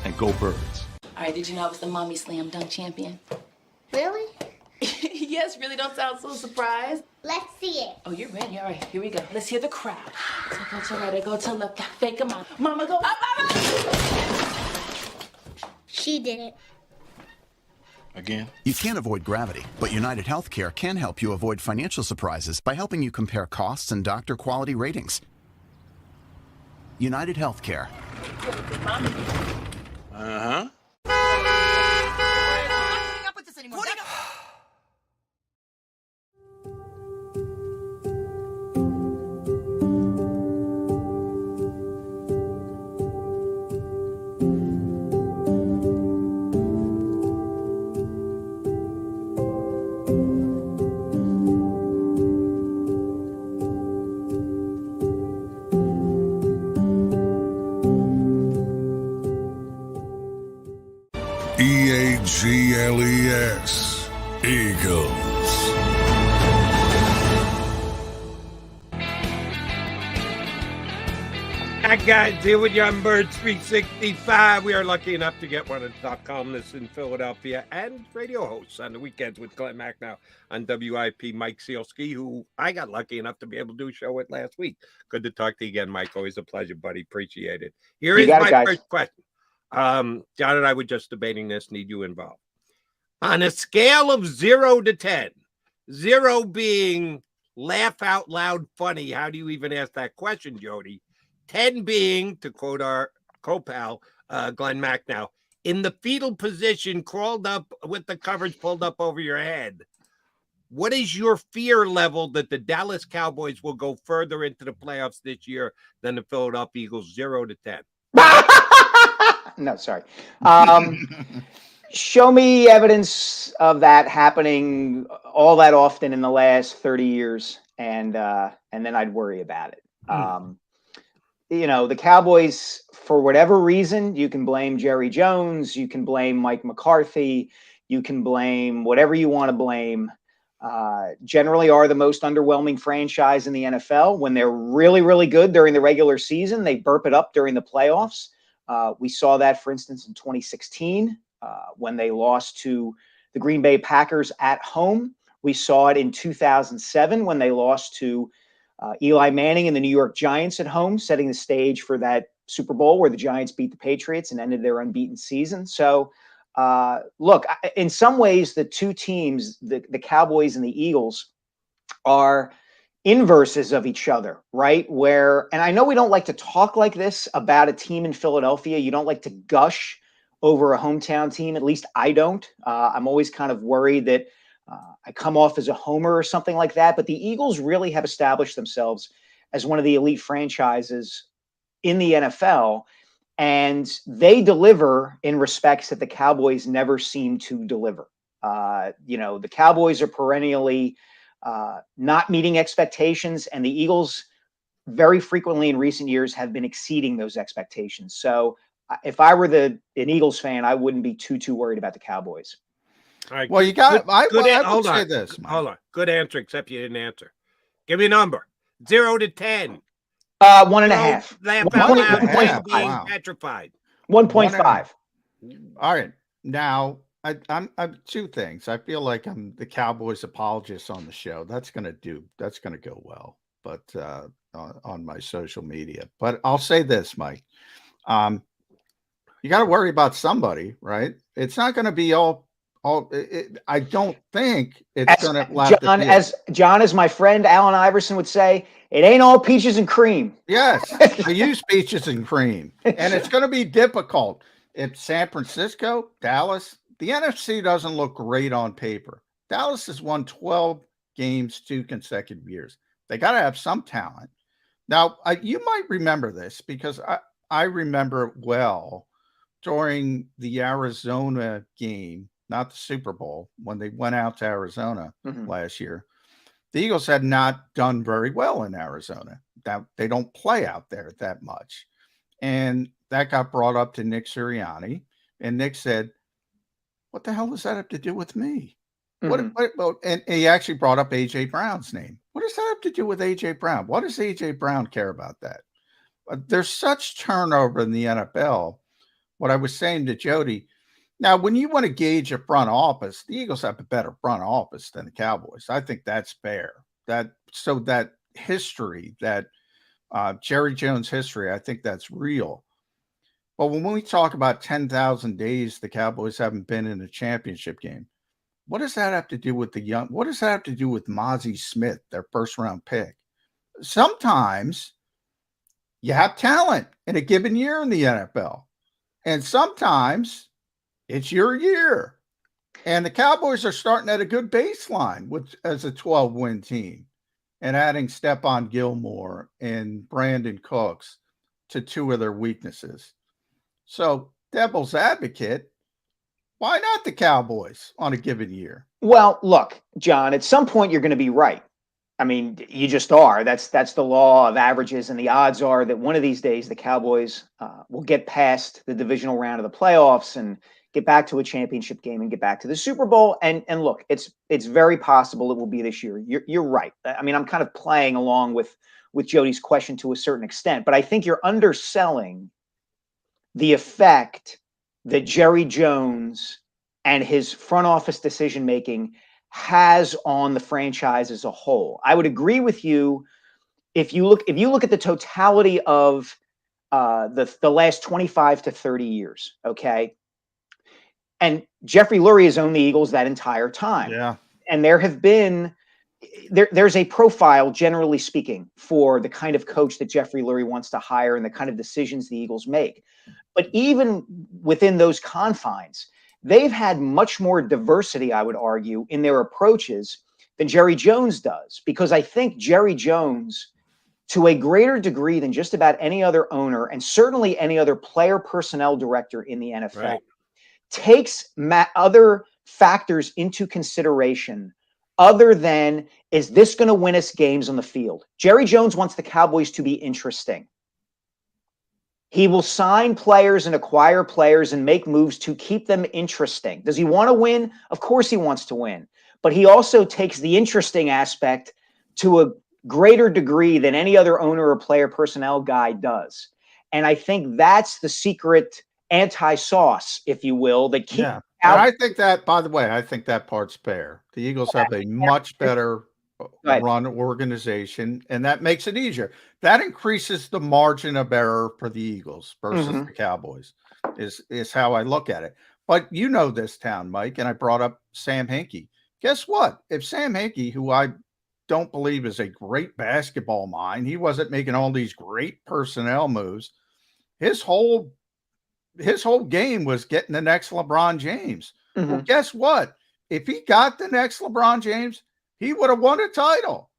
I: and go Birds.
J: All right, did you know I was the mommy slam dunk champion?
K: Really?
J: Yes, really don't sound so surprised.
K: Let's see it.
J: Oh, you're ready. All right, here we go. Let's hear the crowd. So go to right, I go to left, I fake a mom. Mama go up, mama!
K: She did it.
Q: Again?
L: You can't avoid gravity, but United Healthcare can help you avoid financial surprises by helping you compare costs and doctor quality ratings. United Healthcare.
Q: Uh-huh.
O: EAGLES, Eagles.
D: Hi guys, here with you on Birds 365. We are lucky enough to get one of the top columnists in Philadelphia and radio hosts on the weekends with Glenn Mack now on WIP, Mike Sealski, who I got lucky enough to be able to do a show with last week. Good to talk to you again, Mike. Always a pleasure, buddy. Appreciate it. Here is my first question. John and I were just debating this. Need you involved. On a scale of 0 to 10, 0 being laugh out loud funny, how do you even ask that question, Jody? 10 being, to quote our co-pal, Glenn Mack now, in the fetal position, crawled up with the covers pulled up over your head. What is your fear level that the Dallas Cowboys will go further into the playoffs this year than the Philadelphia Eagles, 0 to 10?
R: No, sorry. Show me evidence of that happening all that often in the last 30 years, and then I'd worry about it. The Cowboys, for whatever reason, you can blame Jerry Jones, you can blame Mike McCarthy, you can blame whatever you want to blame. Generally are the most underwhelming franchise in the NFL. When they're really, really good during the regular season, they burp it up during the playoffs. We saw that, for instance, in 2016 when they lost to the Green Bay Packers at home. We saw it in 2007 when they lost to Eli Manning and the New York Giants at home, setting the stage for that Super Bowl where the Giants beat the Patriots and ended their unbeaten season. So, look, in some ways, the two teams, the Cowboys and the Eagles, are inverses of each other, right? And I know we don't like to talk like this about a team in Philadelphia. You don't like to gush over a hometown team. At least I don't. I'm always kind of worried that I come off as a homer or something like that. But the Eagles really have established themselves as one of the elite franchises in the NFL. And they deliver in respects that the Cowboys never seem to deliver. The Cowboys are perennially not meeting expectations, and the Eagles very frequently in recent years have been exceeding those expectations. So if I were an Eagles fan, I wouldn't be too worried about the Cowboys.
D: All right.
E: Well, you got. I would
D: hold
E: say
D: on.
E: this. Mike.
D: Hold on. Good answer, except you didn't answer. Give me a number. 0 to 10.
R: 1.5.
D: Laugh out loud. Being
E: Wow.
D: petrified.
R: 1.5.
E: All right. Now, I'm two things. I feel like I'm the Cowboys apologist on the show. That's gonna go well, but on my social media. But I'll say this, Mike. You got to worry about somebody, right? It's not going to be all. I don't think it's going to last.
R: John, as my friend Allen Iverson would say, it ain't all peaches and cream.
E: Yes, I use peaches and cream, and it's going to be difficult. If San Francisco, Dallas, the NFC doesn't look great on paper. Dallas has won 12 games 2 consecutive years. They got to have some talent. Now, you might remember this because I remember it well during the Arizona game, not the Super Bowl, when they went out to Arizona last year. The Eagles had not done very well in Arizona. They don't play out there that much. And that got brought up to Nick Sirianni. And Nick said, what the hell does that have to do with me? And he actually brought up A.J. Brown's name. What does that have to do with A.J. Brown? What does A.J. Brown care about that? There's such turnover in the NFL. What I was saying to Jody, now, when you want to gauge a front office, the Eagles have a better front office than the Cowboys. I think that's fair. That history, that Jerry Jones history, I think that's real. But when we talk about 10,000 days the Cowboys haven't been in a championship game, what does that have to do with what does that have to do with Mozzie Smith, their first-round pick? Sometimes you have talent in a given year in the NFL. And sometimes it's your year. And the Cowboys are starting at a good baseline as a 12-win team and adding Stephon Gilmore and Brandon Cooks to 2 of their weaknesses. So, devil's advocate, why not the Cowboys on a given year?
R: Well, look, John, at some point you're going to be right. I mean, you just are. That's the law of averages, and the odds are that one of these days the Cowboys will get past the divisional round of the playoffs and get back to a championship game and get back to the Super Bowl. And look, it's very possible it will be this year. You're right. I mean, I'm kind of playing along with Jody's question to a certain extent, but I think you're underselling the effect that Jerry Jones and his front office decision making has on the franchise as a whole. I would agree with you if you look at the totality of the last 25 to 30 years, okay? And Jeffrey Lurie has owned the Eagles that entire time.
E: Yeah.
R: And there's a profile, generally speaking, for the kind of coach that Jeffrey Lurie wants to hire and the kind of decisions the Eagles make. But even within those confines, they've had much more diversity, I would argue, in their approaches than Jerry Jones does, because I think Jerry Jones, to a greater degree than just about any other owner, and certainly any other player personnel director in the NFL, takes other factors into consideration other than, is this going to win us games on the field? Jerry Jones wants the Cowboys to be interesting. He will sign players and acquire players and make moves to keep them interesting. Does he want to win? Of course he wants to win. But he also takes the interesting aspect to a greater degree than any other owner or player personnel guy does. And I think that's the secret anti-sauce, if you will, that keeps
E: And I think that, by the way, I think that part's fair. The Eagles have a much better run organization, and that makes it easier. That increases the margin of error for the Eagles versus the Cowboys, is how I look at it. But you know this town, Mike, and I brought up Sam Hinkie. Guess what? If Sam Hinkie, who I don't believe is a great basketball mind, he wasn't making all these great personnel moves. His whole game was getting the next LeBron James. Well, guess what? If he got the next LeBron James, he would have won a title,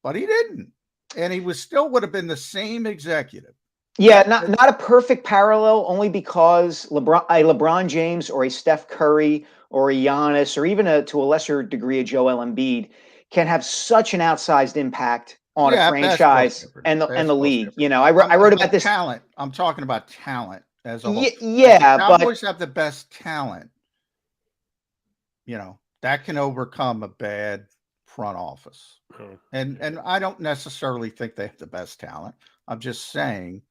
E: but he didn't. And he would have been the same executive.
R: Yeah, not a perfect parallel, only because LeBron James or a Steph Curry or a Giannis, or even to a lesser degree a Joel Embiid, can have such an outsized impact on a franchise and the league. You know, I wrote about this
E: talent. I'm talking about talent as a whole.
R: Yeah,
E: the Cowboys have the best talent. You know, that can overcome a bad front office. And I don't necessarily think they have the best talent. I'm just saying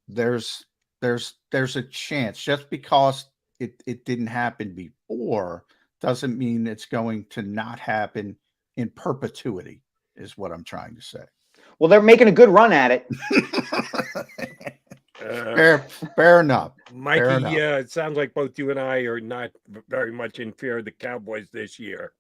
E: there's a chance. Just because it didn't happen before doesn't mean it's going to not happen in perpetuity, is what I'm trying to say.
R: Well, they're making a good run at it.
E: Fair enough.
D: Mikey,
E: Fair enough.
D: it sounds like both you and I are not very much in fear of the Cowboys this year.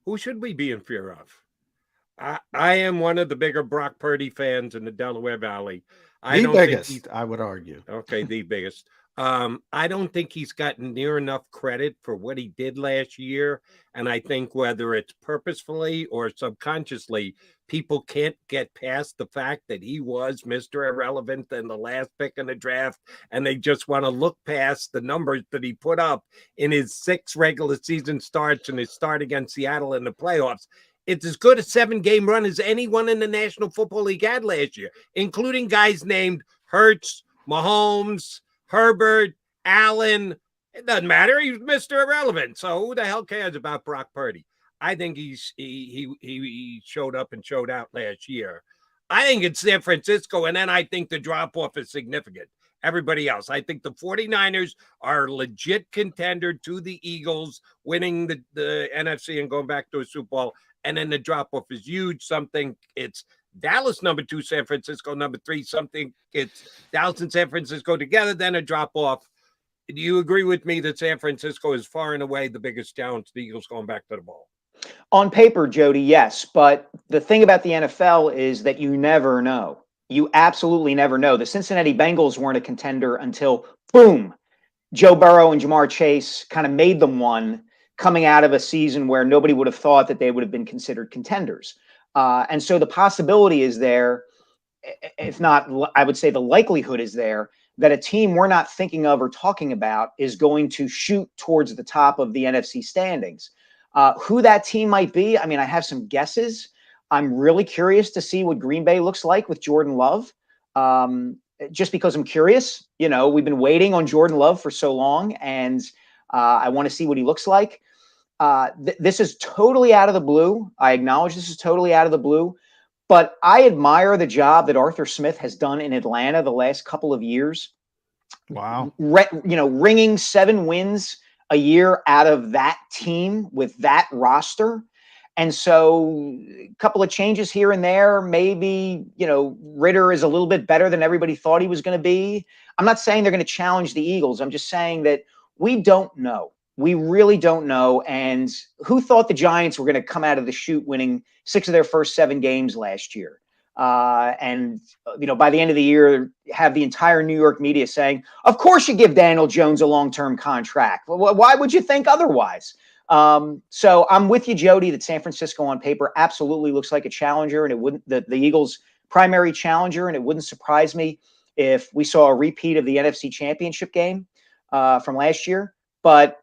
D: Who should we be in fear of? I am one of the bigger Brock Purdy fans in the Delaware Valley.
E: The biggest, I would argue.
D: Okay, the biggest. I don't think he's gotten near enough credit for what he did last year. And I think whether it's purposefully or subconsciously, people can't get past the fact that he was Mr. Irrelevant and the last pick in the draft. And they just want to look past the numbers that he put up in his 6 regular season starts and his start against Seattle in the playoffs. It's as good a 7-game run as anyone in the National Football League had last year, including guys named Hurts, Mahomes, Herbert, Allen. It doesn't matter. He's Mr. Irrelevant. So who the hell cares about Brock Purdy? I think he showed up and showed out last year. I think it's San Francisco, and then I think the drop-off is significant. Everybody else. I think the 49ers are a legit contender to the Eagles winning the NFC and going back to a Super Bowl. And then the drop-off is huge. Something it's Dallas number 2, San Francisco number 3. Something it's Dallas and San Francisco together, then a drop-off. Do you agree with me that San Francisco is far and away the biggest challenge to the Eagles going back to the ball?
R: On paper, Jody, yes. But the thing about the NFL is that you never know. You absolutely never know. The Cincinnati Bengals weren't a contender until, boom, Joe Burrow and Jamar Chase kind of made them one, coming out of a season where nobody would have thought that they would have been considered contenders. And so the possibility is there, if not, I would say the likelihood is there, that a team we're not thinking of or talking about is going to shoot towards the top of the NFC standings. Who that team might be, I mean, I have some guesses. I'm really curious to see what Green Bay looks like with Jordan Love. Just because I'm curious, you know, we've been waiting on Jordan Love for so long, and I want to see what he looks like. This is totally out of the blue. I acknowledge this is totally out of the blue, but I admire the job that Arthur Smith has done in Atlanta the last couple of years.
E: Wow.
R: Ringing 7 wins a year out of that team with that roster. And so a couple of changes here and there, maybe, you know, Ritter is a little bit better than everybody thought he was going to be. I'm not saying they're going to challenge the Eagles. I'm just saying that we don't know. We really don't know. And who thought the Giants were going to come out of the chute winning 6 of their first 7 games last year? And, you know, by the end of the year, have the entire New York media saying, of course you give Daniel Jones a long-term contract. Why would you think otherwise? So I'm with you, Jody, that San Francisco on paper absolutely looks like a challenger, and it wouldn't the Eagles' primary challenger, and it wouldn't surprise me if we saw a repeat of the NFC Championship game from last year. But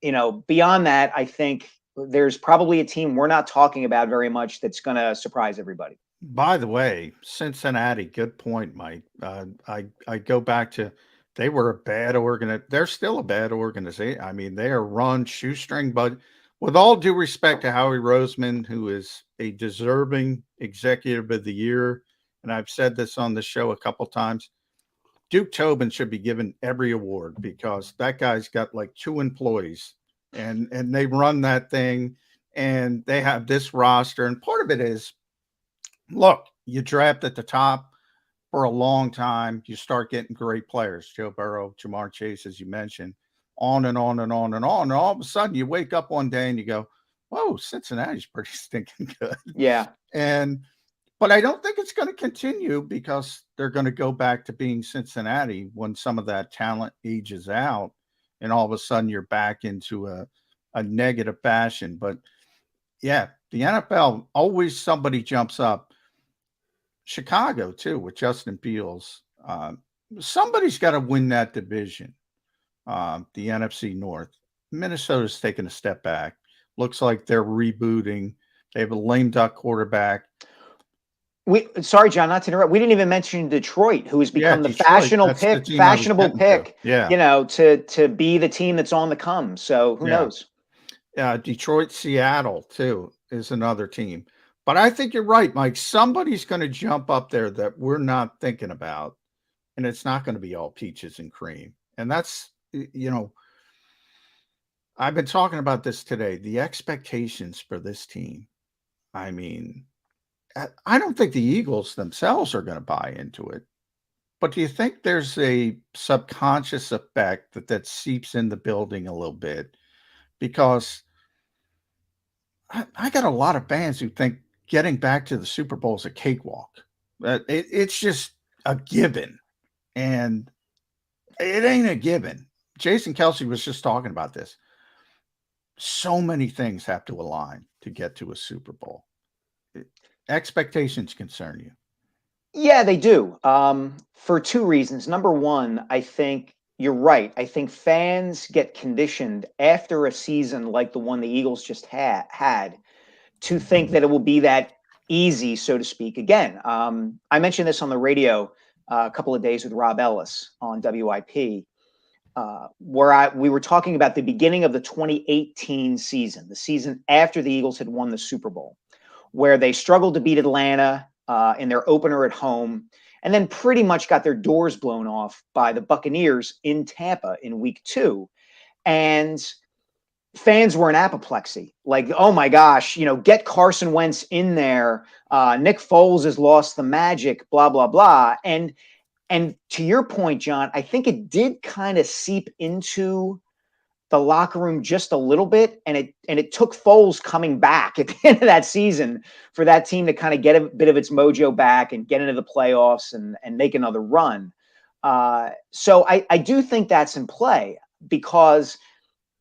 R: beyond that, I think there's probably a team we're not talking about very much that's going to surprise everybody.
E: By the way, Cincinnati, good point, Mike. I go back to they were a bad they're still a bad organization. I mean, they are run shoestring, but with all due respect to Howie Roseman, who is a deserving executive of the year, and I've said this on the show a couple times, Duke Tobin should be given every award because that guy's got like 2 employees and they run that thing and they have this roster. And part of it is, look, you draft at the top for a long time. You start getting great players, Joe Burrow, Jamar Chase, as you mentioned, on and on and on and on. And all of a sudden you wake up one day and you go, whoa, Cincinnati's pretty stinking good.
R: Yeah.
E: But I don't think it's going to continue because they're going to go back to being Cincinnati when some of that talent ages out and all of a sudden you're back into a negative fashion. But yeah, the NFL, always somebody jumps up. Chicago too, with Justin Fields. Somebody's got to win that division. The NFC North. Minnesota's taking a step back. Looks like they're rebooting. They have a lame duck quarterback.
R: Sorry, John, not to interrupt. We didn't even mention Detroit, who has become the fashionable pick.
E: Yeah.
R: To be the team that's on the come. So who knows?
E: Detroit, Seattle too is another team. But I think you're right, Mike. Somebody's going to jump up there that we're not thinking about, and it's not going to be all peaches and cream. And that's, I've been talking about this today. The expectations for this team. I mean, I don't think the Eagles themselves are going to buy into it. But do you think there's a subconscious effect that seeps in the building a little bit? Because I got a lot of fans who think getting back to the Super Bowl is a cakewalk. It's just a given. And it ain't a given. Jason Kelce was just talking about this. So many things have to align to get to a Super Bowl. Expectations concern you.
R: Yeah, they do. For 2 reasons. Number one, I think you're right. I think fans get conditioned after a season like the one the Eagles just had to think that it will be that easy, so to speak. Again, I mentioned this on the radio a couple of days with Rob Ellis on WIP, where we were talking about the beginning of the 2018 season, the season after the Eagles had won the Super Bowl, where they struggled to beat Atlanta in their opener at home, and then pretty much got their doors blown off by the Buccaneers in Tampa in week 2. And fans were in apoplexy. Like, oh my gosh, get Carson Wentz in there. Nick Foles has lost the magic, blah, blah, blah. And to your point, John, I think it did kind of seep into the locker room just a little bit. And it took Foles coming back at the end of that season for that team to kind of get a bit of its mojo back and get into the playoffs and make another run. So I do think that's in play, because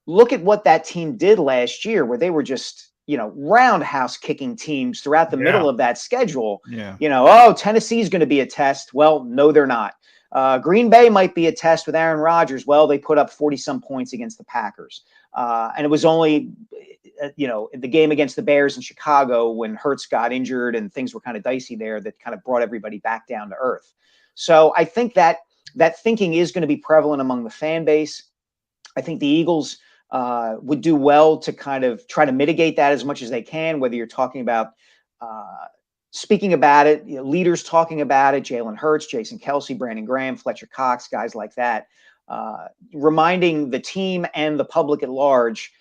R: look at what that team did last year, where they were just, roundhouse kicking teams throughout the middle of that schedule.
E: Yeah.
R: Tennessee's going to be a test. Well, no, they're not. Green Bay might be a test with Aaron Rodgers. Well, they put up 40-some points against the Packers. And it was only, the game against the Bears in Chicago when Hurts got injured and things were kind of dicey there that kind of brought everybody back down to earth. So I think that thinking is going to be prevalent among the fan base. I think the Eagles would do well to kind of try to mitigate that as much as they can, whether you're talking about speaking about it, leaders talking about it, Jalen Hurts, Jason Kelce, Brandon Graham, Fletcher Cox, guys like that, reminding the team and the public at large,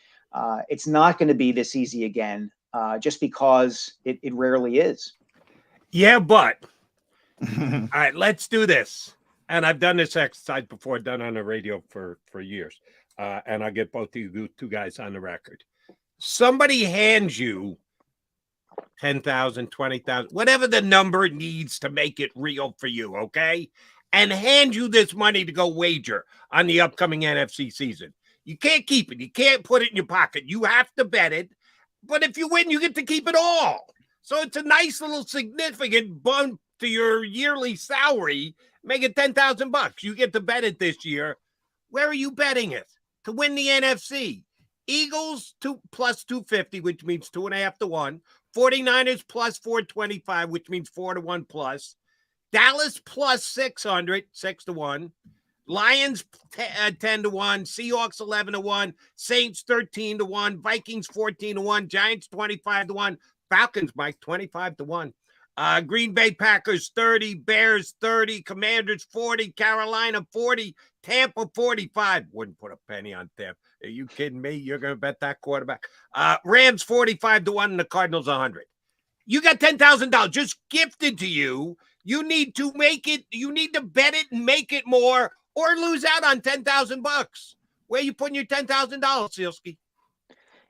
R: it's not going to be this easy again, just because it rarely is.
D: Yeah, but all right, let's do this. And I've done this exercise before, done on the radio for years. And I'll get both of you 2 guys on the record. Somebody hands you 10,000, 20,000, whatever the number needs to make it real for you, okay? And hand you this money to go wager on the upcoming NFC season. You can't keep it. You can't put it in your pocket. You have to bet it. But if you win, you get to keep it all. So it's a nice little significant bump to your yearly salary. Make it $10,000. You get to bet it this year. Where are you betting it? To win the NFC. Eagles plus 250, which means 2.5 to 1. 49ers plus 425, which means 4 to 1 plus. Dallas plus 600, 6 to 1. Lions 10 to 1. Seahawks 11 to 1. Saints 13 to 1. Vikings 14 to 1. Giants 25 to 1. Falcons, Mike, 25 to 1. Green Bay Packers 30. Bears 30. Commanders 40. Carolina 40. Tampa 45. Wouldn't put a penny on Tampa. Are you kidding me? You're going to bet that quarterback? Rams 45 to 1 and the Cardinals 100. You got $10,000 just gifted to you. You need to make it. You need to bet it and make it more, or lose out on $10,000. Where you putting your $10,000, Sealski?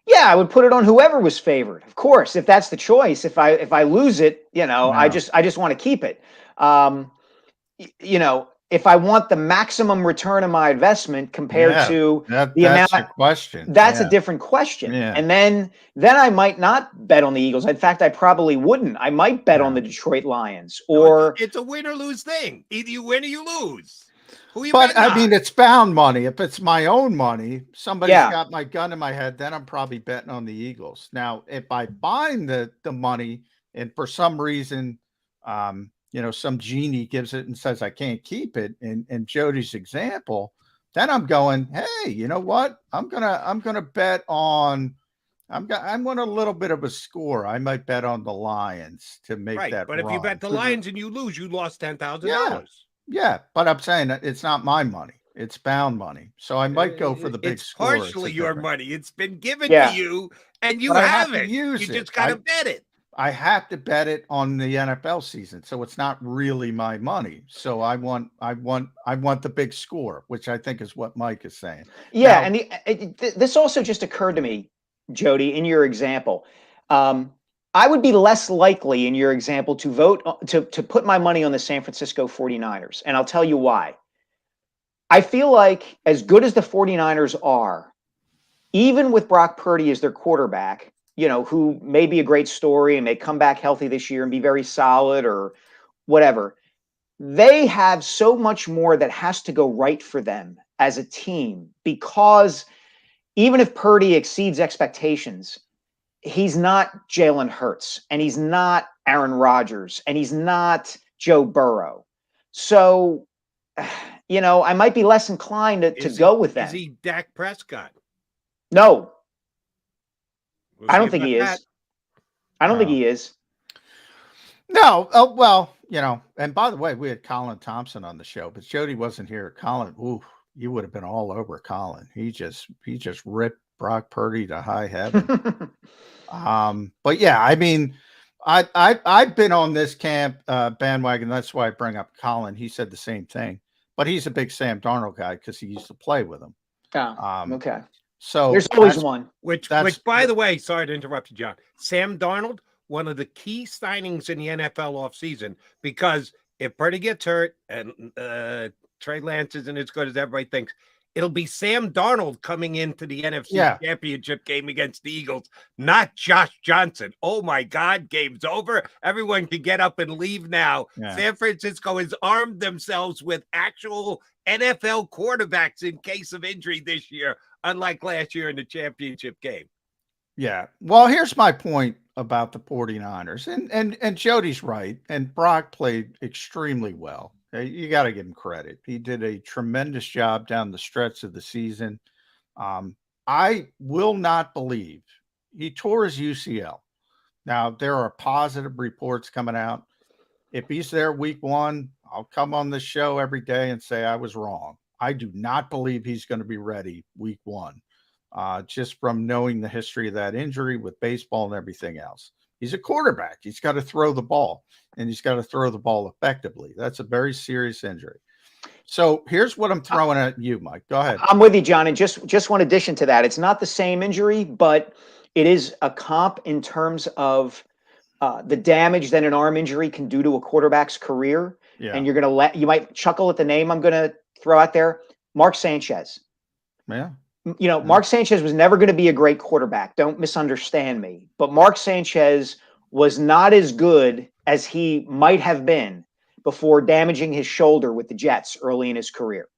R: Yeah, I would put it on whoever was favored. Of course, if that's the choice. If I lose it, I just want to keep it. If I want the maximum return on my investment compared to the amount,
E: that's a question.
R: That's a different question.
E: Yeah.
R: And then I might not bet on the Eagles. In fact, I probably wouldn't. I might bet on the Detroit Lions. Or
D: it's a win or lose thing. Either you win or you lose.
E: But I mean, it's bound money. If it's my own money, somebody's got my gun in my head, then I'm probably betting on the Eagles. Now, if I bind the money and for some reason, some genie gives it and says I can't keep it, in Jody's example, then I'm going, hey, you know what? I'm gonna bet on. I want a little bit of a score. I might bet on the Lions to make that.
D: But if you bet the Lions and you lose, you lost $10,000.
E: Yeah, but I'm saying that it's not my money. It's bound money. So I might go for the big score.
D: It's partially your money. It's been given to you, and you have it. You just got to bet it.
E: I have to bet it on the NFL season, so it's not really my money. So I want the big score, which I think is what Mike is saying.
R: Yeah, now, and this also just occurred to me, Jody, in your example. I would be less likely in your example to vote to put my money on the San Francisco 49ers. And I'll tell you why. I feel like as good as the 49ers are, even with Brock Purdy as their quarterback, who may be a great story and may come back healthy this year and be very solid or whatever, they have so much more that has to go right for them as a team, because even if Purdy exceeds expectations, he's not Jalen Hurts, and he's not Aaron Rodgers, and he's not Joe Burrow. So, I might be less inclined to go with that.
D: Is he Dak Prescott?
R: No. I don't think he is. I don't think he is.
E: No. Oh, well, and by the way, we had Colin Thompson on the show, but Jody wasn't here. Colin, you would have been all over Colin. He just ripped Brock Purdy to high heaven. But yeah, I mean, I've been on this camp bandwagon. That's why I bring up Colin. He said the same thing, but he's a big Sam Darnold guy because he used to play with him.
R: Okay.
E: So
R: there's always one.
D: Which, by the way, sorry to interrupt you, John. Sam Darnold, one of the key signings in the NFL offseason, because if Purdy gets hurt and Trey Lance isn't as good as everybody thinks, it'll be Sam Darnold coming into the NFC Championship game against the Eagles, not Josh Johnson. Oh, my God, game's over. Everyone can get up and leave now. Yeah. San Francisco has armed themselves with actual NFL quarterbacks in case of injury this year, unlike last year in the championship game.
E: Yeah. Well, here's my point about the 49ers. And Jody's right. And Brock played extremely well. You got to give him credit. He did a tremendous job down the stretch of the season. I will not believe he tore his UCL. Now, there are positive reports coming out. If he's there week 1, I'll come on the show every day and say I was wrong. I do not believe he's going to be ready week 1, just from knowing the history of that injury with baseball and everything else. He's a quarterback. He's got to throw the ball, and he's got to throw the ball effectively. That's a very serious injury. So here's what I'm throwing at you, Mike. Go ahead.
R: I'm with you, John. And just one addition to that. It's not the same injury, but it is a comp in terms of the damage that an arm injury can do to a quarterback's career. Yeah. And you might chuckle at the name I'm going to throw out there, Mark Sanchez.
E: Yeah.
R: You know, Mark Sanchez was never going to be a great quarterback. Don't misunderstand me. But Mark Sanchez was not as good as he might have been before damaging his shoulder with the Jets early in his career.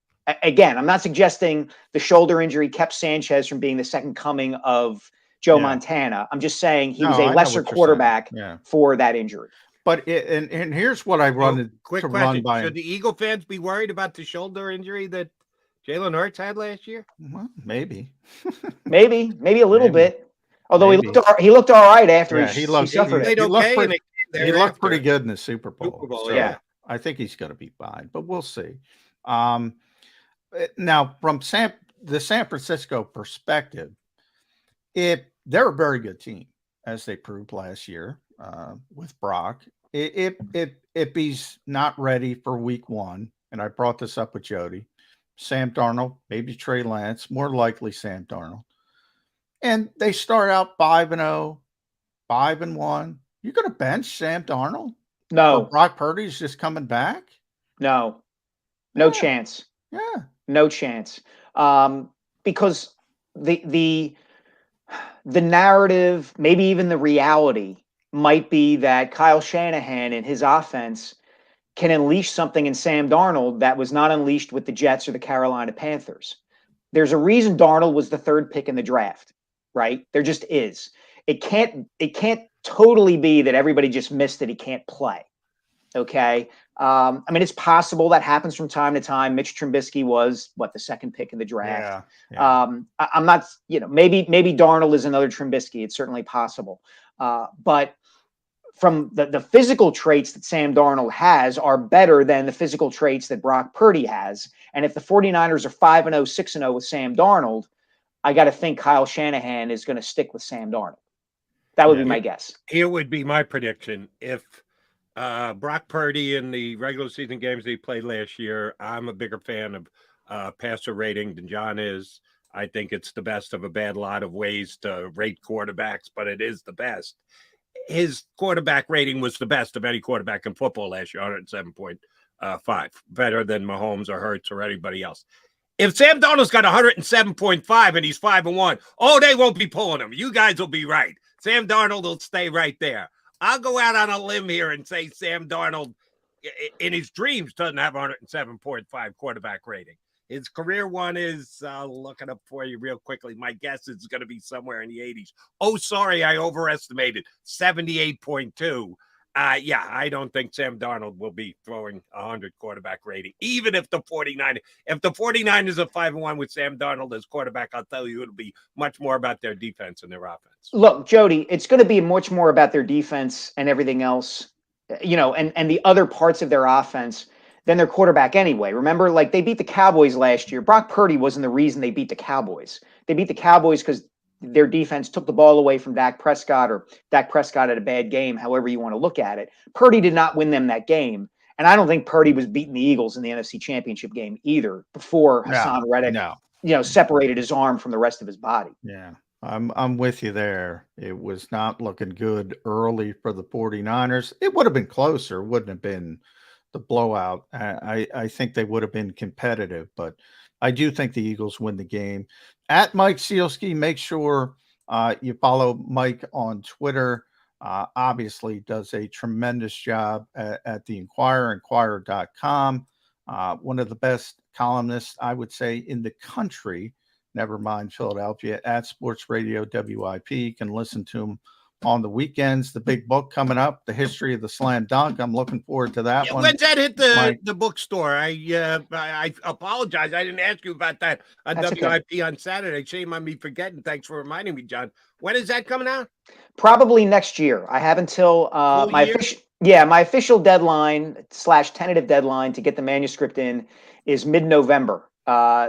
R: Again, I'm not suggesting the shoulder injury kept Sanchez from being the second coming of Joe Montana. I'm just saying he was a lesser quarterback for that injury.
E: But and here's what I run
D: Quick
E: to
D: question.
E: run by.
D: Should the Eagle fans be worried about the shoulder injury that Jalen Hurts had last year?
E: Well, maybe.
R: maybe a little bit. Although he looked all right after he suffered it.
E: He looked pretty good in the Super Bowl.
D: So
R: yeah.
E: I think he's going to be fine, but we'll see. Now, from the San Francisco perspective, they're a very good team, as they proved last year with Brock. If he's not ready for week 1, and I brought this up with Jody, Sam Darnold, maybe Trey Lance, more likely Sam Darnold. And they start out 5-0, 5-1. You're going to bench Sam Darnold?
R: No.
E: Brock Purdy's just coming back?
R: No chance.
E: Yeah.
R: No chance. Because the narrative, maybe even the reality, might be that Kyle Shanahan and his offense can unleash something in Sam Darnold that was not unleashed with the Jets or the Carolina Panthers. There's a reason Darnold was the 3rd pick in the draft, right? There just is. It can't totally be that everybody just missed that he can't play. Okay. I mean, it's possible that happens from time to time. Mitch Trubisky was the 2nd pick in the draft. I'm not, maybe Darnold is another Trubisky. It's certainly possible. But from the physical traits that Sam Darnold has are better than the physical traits that Brock Purdy has. And if the 49ers are 5-0, 6-0 with Sam Darnold, I got to think Kyle Shanahan is going to stick with Sam Darnold. That would be my guess.
D: Here would be my prediction. If Brock Purdy in the regular season games that he played last year, I'm a bigger fan of passer rating than John is. I think it's the best of a bad lot of ways to rate quarterbacks, but it is the best. His quarterback rating was the best of any quarterback in football last year, 107.5, better than Mahomes or Hurts or anybody else. If Sam Darnold's got 107.5 and he's 5-1, they won't be pulling him. You guys will be right. Sam Darnold will stay right there. I'll go out on a limb here and say Sam Darnold, in his dreams, doesn't have 107.5 quarterback rating. His career one is, look it up for you real quickly. My guess is going to be somewhere in the 80s. Oh, sorry, I overestimated. 78.2. I don't think Sam Darnold will be throwing 100 quarterback rating, even if the 49ers are 5-1 with Sam Darnold as quarterback. I'll tell you, it'll be much more about their defense and their offense.
R: Look, Jody, it's going to be much more about their defense and everything else, and the other parts of their offense than their quarterback anyway. Remember, they beat the Cowboys last year. Brock Purdy wasn't the reason they beat the Cowboys. They beat the Cowboys because their defense took the ball away from Dak Prescott, or Dak Prescott had a bad game, however you want to look at it. Purdy did not win them that game. And I don't think Purdy was beating the Eagles in the NFC Championship game either before Hassan Reddick, separated his arm from the rest of his body.
E: Yeah, I'm with you there. It was not looking good early for the 49ers. It would have been closer, wouldn't have been the blowout. I think they would have been competitive, but I do think the Eagles win the game. At Mike Sealski, make sure you follow Mike on Twitter. Obviously does a tremendous job at the Inquirer, inquirer.com. One of the best columnists, I would say, in the country, never mind Philadelphia, at Sports Radio WIP. You can listen to him on the weekends. The big book coming up, The History of the Slam Dunk. I'm looking forward to that one.
D: When's that hit the bookstore? I apologize. I didn't ask you about that on WIP on Saturday. Shame on me forgetting. Thanks for reminding me, John. When is that coming out?
R: Probably next year. I have until my official deadline / tentative deadline to get the manuscript in is mid-November.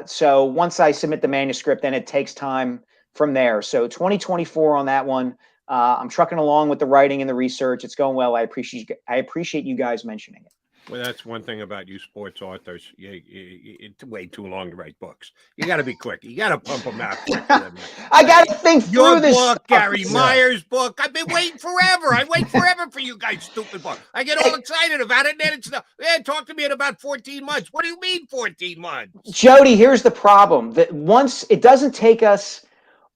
R: So once I submit the manuscript, then it takes time from there. So 2024 on that one. I'm trucking along with the writing and the research. It's going well. I appreciate you guys mentioning it.
D: Well, that's one thing about you sports authors. It's way too long to write books. You got to be quick. You got to pump them out quicker.
R: I got to think
D: Your
R: through this
D: book,
R: stuff.
D: Gary Myers' book. I've been waiting forever. I wait forever for you guys' stupid book. I get all excited about it, and then it's talk to me in about 14 months. What do you mean 14 months?
R: Jody, here's the problem. That once it doesn't take us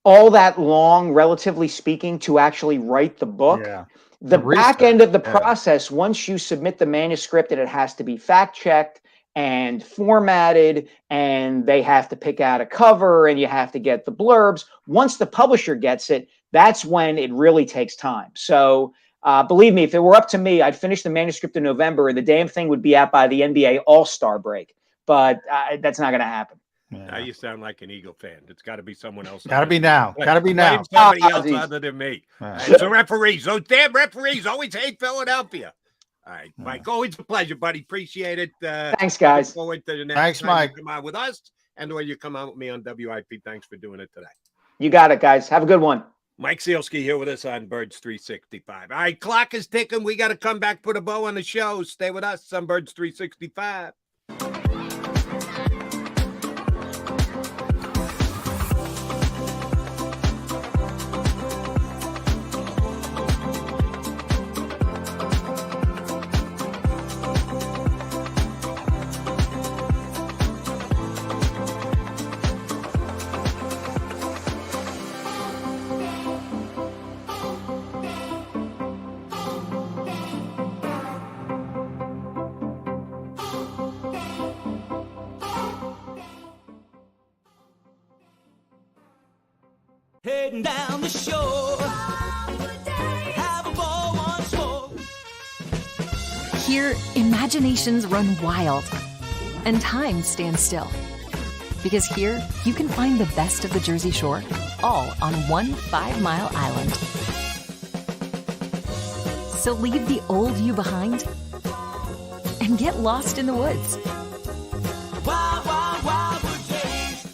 R: all that long, relatively speaking, to actually write the book.
E: Yeah.
R: The back end of the process, once you submit the manuscript, and it has to be fact checked and formatted, and they have to pick out a cover, and you have to get the blurbs. Once the publisher gets it, that's when it really takes time. So believe me, if it were up to me, I'd finish the manuscript in November, and the damn thing would be out by the NBA All-Star break. But that's not going to happen.
D: Now you sound like an Eagle fan. It's got to be someone else.
E: Got to be now. Got to be now.
D: Somebody else other than me. It's the referees. Those damn referees always hate Philadelphia. All right, Mike. Always a pleasure, buddy. Appreciate it.
R: Thanks, guys.
D: Look forward to the next
E: Thanks,
D: time
E: Mike.
D: you come out with us, and or you come out with me on WIP. Thanks for doing it today.
R: You got it, guys. Have a good one.
D: Mike Sealski here with us on Birds 365. All right, clock is ticking. We got to come back, put a bow on the show. Stay with us on Birds 365.
M: Heading down the shore. Have a ball once more.
N: Here, imaginations run wild and time stands still. Because here, you can find the best of the Jersey Shore, all on one 5-mile island. So leave the old you behind and get lost in the woods.
M: Wild, wild, wild wood days.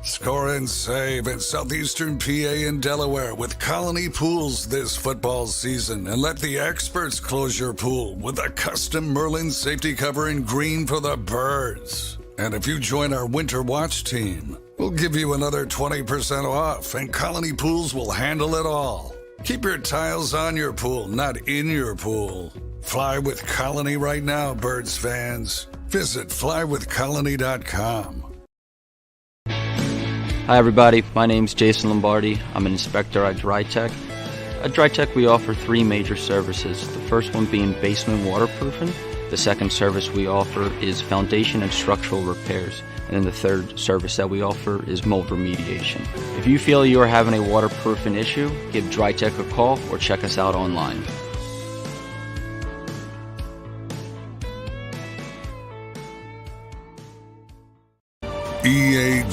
O: Score and save in southeastern PA and Delaware with Colony Pools this football season, and let the experts close your pool with a custom Merlin safety cover in green for the birds. And if you join our Winter Watch team, we'll give you another 20% off, and Colony Pools will handle it all. Keep your tiles on your pool, not in your pool. Fly with Colony right now, birds fans. Visit flywithcolony.com.
P: Hi everybody, my name's Jason Lombardi. I'm an inspector at DryTech. At DryTech we offer 3 major services, the first one being basement waterproofing. The second service we offer is foundation and structural repairs. And then the third service that we offer is mold remediation. If you feel you are having a waterproofing issue, give DryTech a call or check us out online.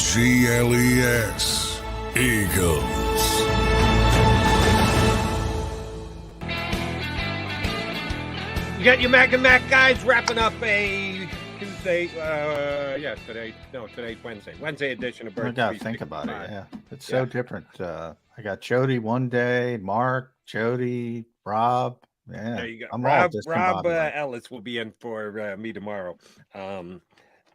O: EAGLES, Eagles.
D: You got your Mac and Mac guys wrapping up a Tuesday. Today's Wednesday. Wednesday edition of Birds.
E: I gotta think about it. Yeah, it's so different. I got Jody one day, Mark, Jody, Rob. Yeah,
D: There you go.
E: I'm all
D: Rob Ellis will be in for me tomorrow.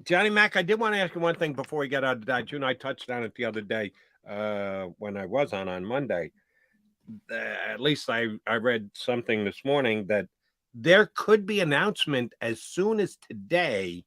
D: Johnny Mac, I did want to ask you one thing before we get out of that. You and I touched on it the other day when I was on Monday. At least I read something this morning that there could be announcement as soon as today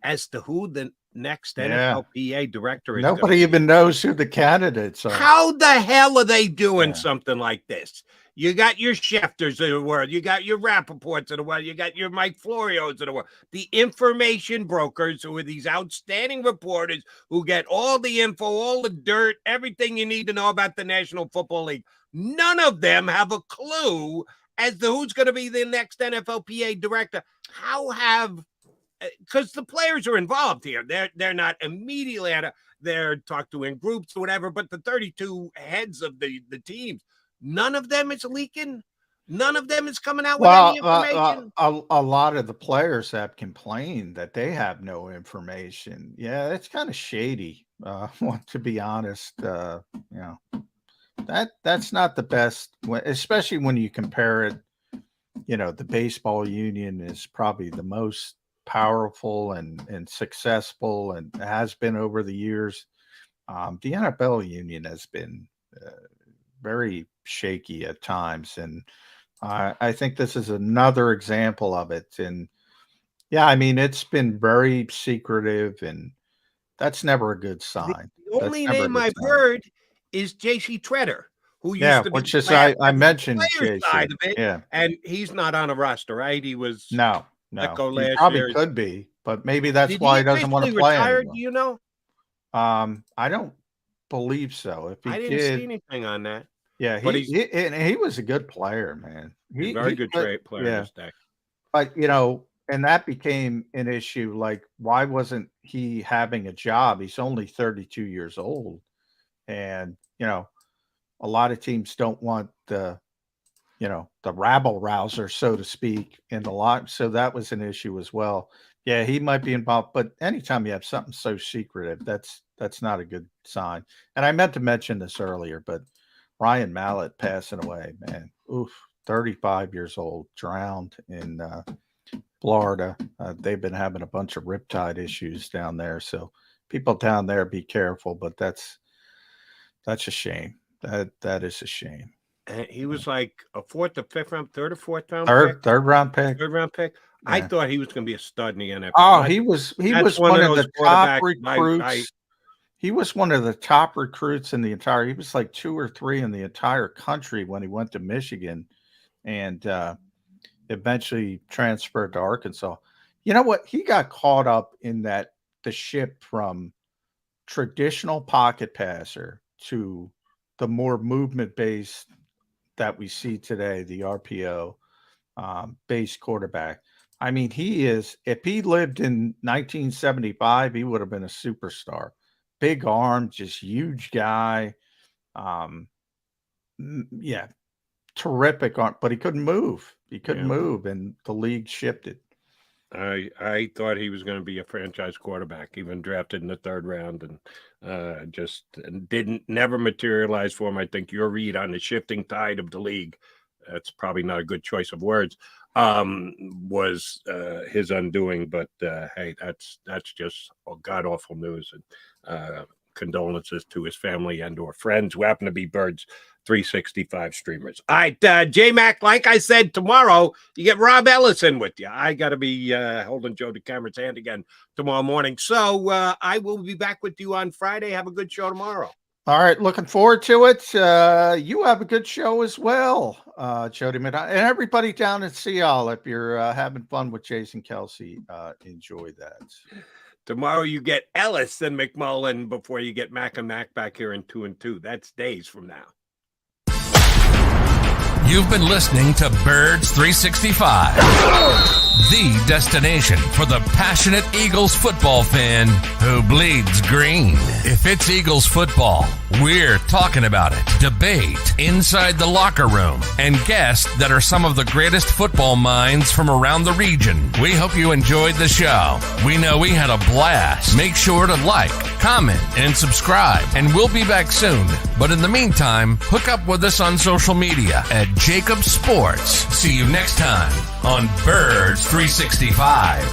D: as to who the next NFLPA director is.
E: Nobody even knows who the candidates are.
D: How the hell are they doing something like this? You got your Schefters of the world. You got your Rappaports of the world. You got your Mike Florios of the world. The information brokers, who are these outstanding reporters who get all the info, all the dirt, everything you need to know about the National Football League. None of them have a clue as to who's going to be the next NFLPA director. Because the players are involved here. They're not immediately they're talked to in groups or whatever, but the 32 heads of the teams, none of them is leaking. None of them is coming out with any information.
E: A lot of the players have complained that they have no information. Yeah, it's kind of shady. To be honest, that's not the best, especially when you compare it. The baseball union is probably the most powerful and successful and has been over the years. The NFL union has been very shaky at times, and I think this is another example of it. And it's been very secretive, and that's never a good sign.
D: The only name I've heard is J.C. Treader, who used to be
E: which is I mentioned
D: JC, side of it, and he's not on a roster, right? He was
E: no.
D: He
E: probably could be, but maybe that's why he doesn't want to play
D: anymore.
E: Do
D: you know?
E: I don't believe so. If he
D: I didn't see anything on that.
E: Yeah, he was a good player, man.
D: Very good player.
E: Yeah. But and that became an issue. Like, why wasn't he having a job? He's only 32 years old, and a lot of teams don't want the rabble rouser, so to speak, in the lot. So that was an issue as well. Yeah, he might be involved, but anytime you have something so secretive, that's not a good sign. And I meant to mention this earlier, but Ryan Mallett passing away, man. Oof, 35 years old, drowned in Florida. They've been having a bunch of riptide issues down there. So people down there, be careful, but that's a shame. That is a shame.
D: He was like a third or fourth round
E: pick. Third round pick.
D: Yeah. I thought he was going to be a stud in the NFL.
E: Oh, he was one of the top recruits. He was one of the top recruits in the entire. He was like 2 or 3 in the entire country when he went to Michigan, and eventually transferred to Arkansas. You know what? He got caught up in the shift from traditional pocket passer to the more movement-based that we see today, the RPO based quarterback. I mean, if he lived in 1975, he would have been a superstar. Big arm, just huge guy. Terrific arm, but he couldn't move. He couldn't move, and the league shifted.
D: I thought he was going to be a franchise quarterback, even drafted in the 3rd round, and just never materialized for him. I think your read on the shifting tide of the league, that's probably not a good choice of words, was his undoing. But hey, that's just god awful news, and condolences to his family and or friends who happen to be Birds 365 streamers. All right, J-Mac, like I said, tomorrow you get Rob Ellison with you. I got to be holding Joe DeCameron's hand again tomorrow morning. So I will be back with you on Friday. Have a good show tomorrow.
E: All right, looking forward to it. You have a good show as well, Jody, and everybody down at Seattle. If you're having fun with Jason Kelsey, enjoy that.
D: Tomorrow you get Ellis and McMullen before you get Mac and Mac back here in 2 and 2. That's days from now.
A: You've been listening to Birds 365, the destination for the passionate Eagles football fan who bleeds green. If it's Eagles football, we're talking about it. Debate inside the locker room and guests that are some of the greatest football minds from around the region. We hope you enjoyed the show. We know we had a blast. Make sure to like, comment, and subscribe, and we'll be back soon. But in the meantime, hook up with us on social media at JAKIB Sports. See you next time on Birds 365.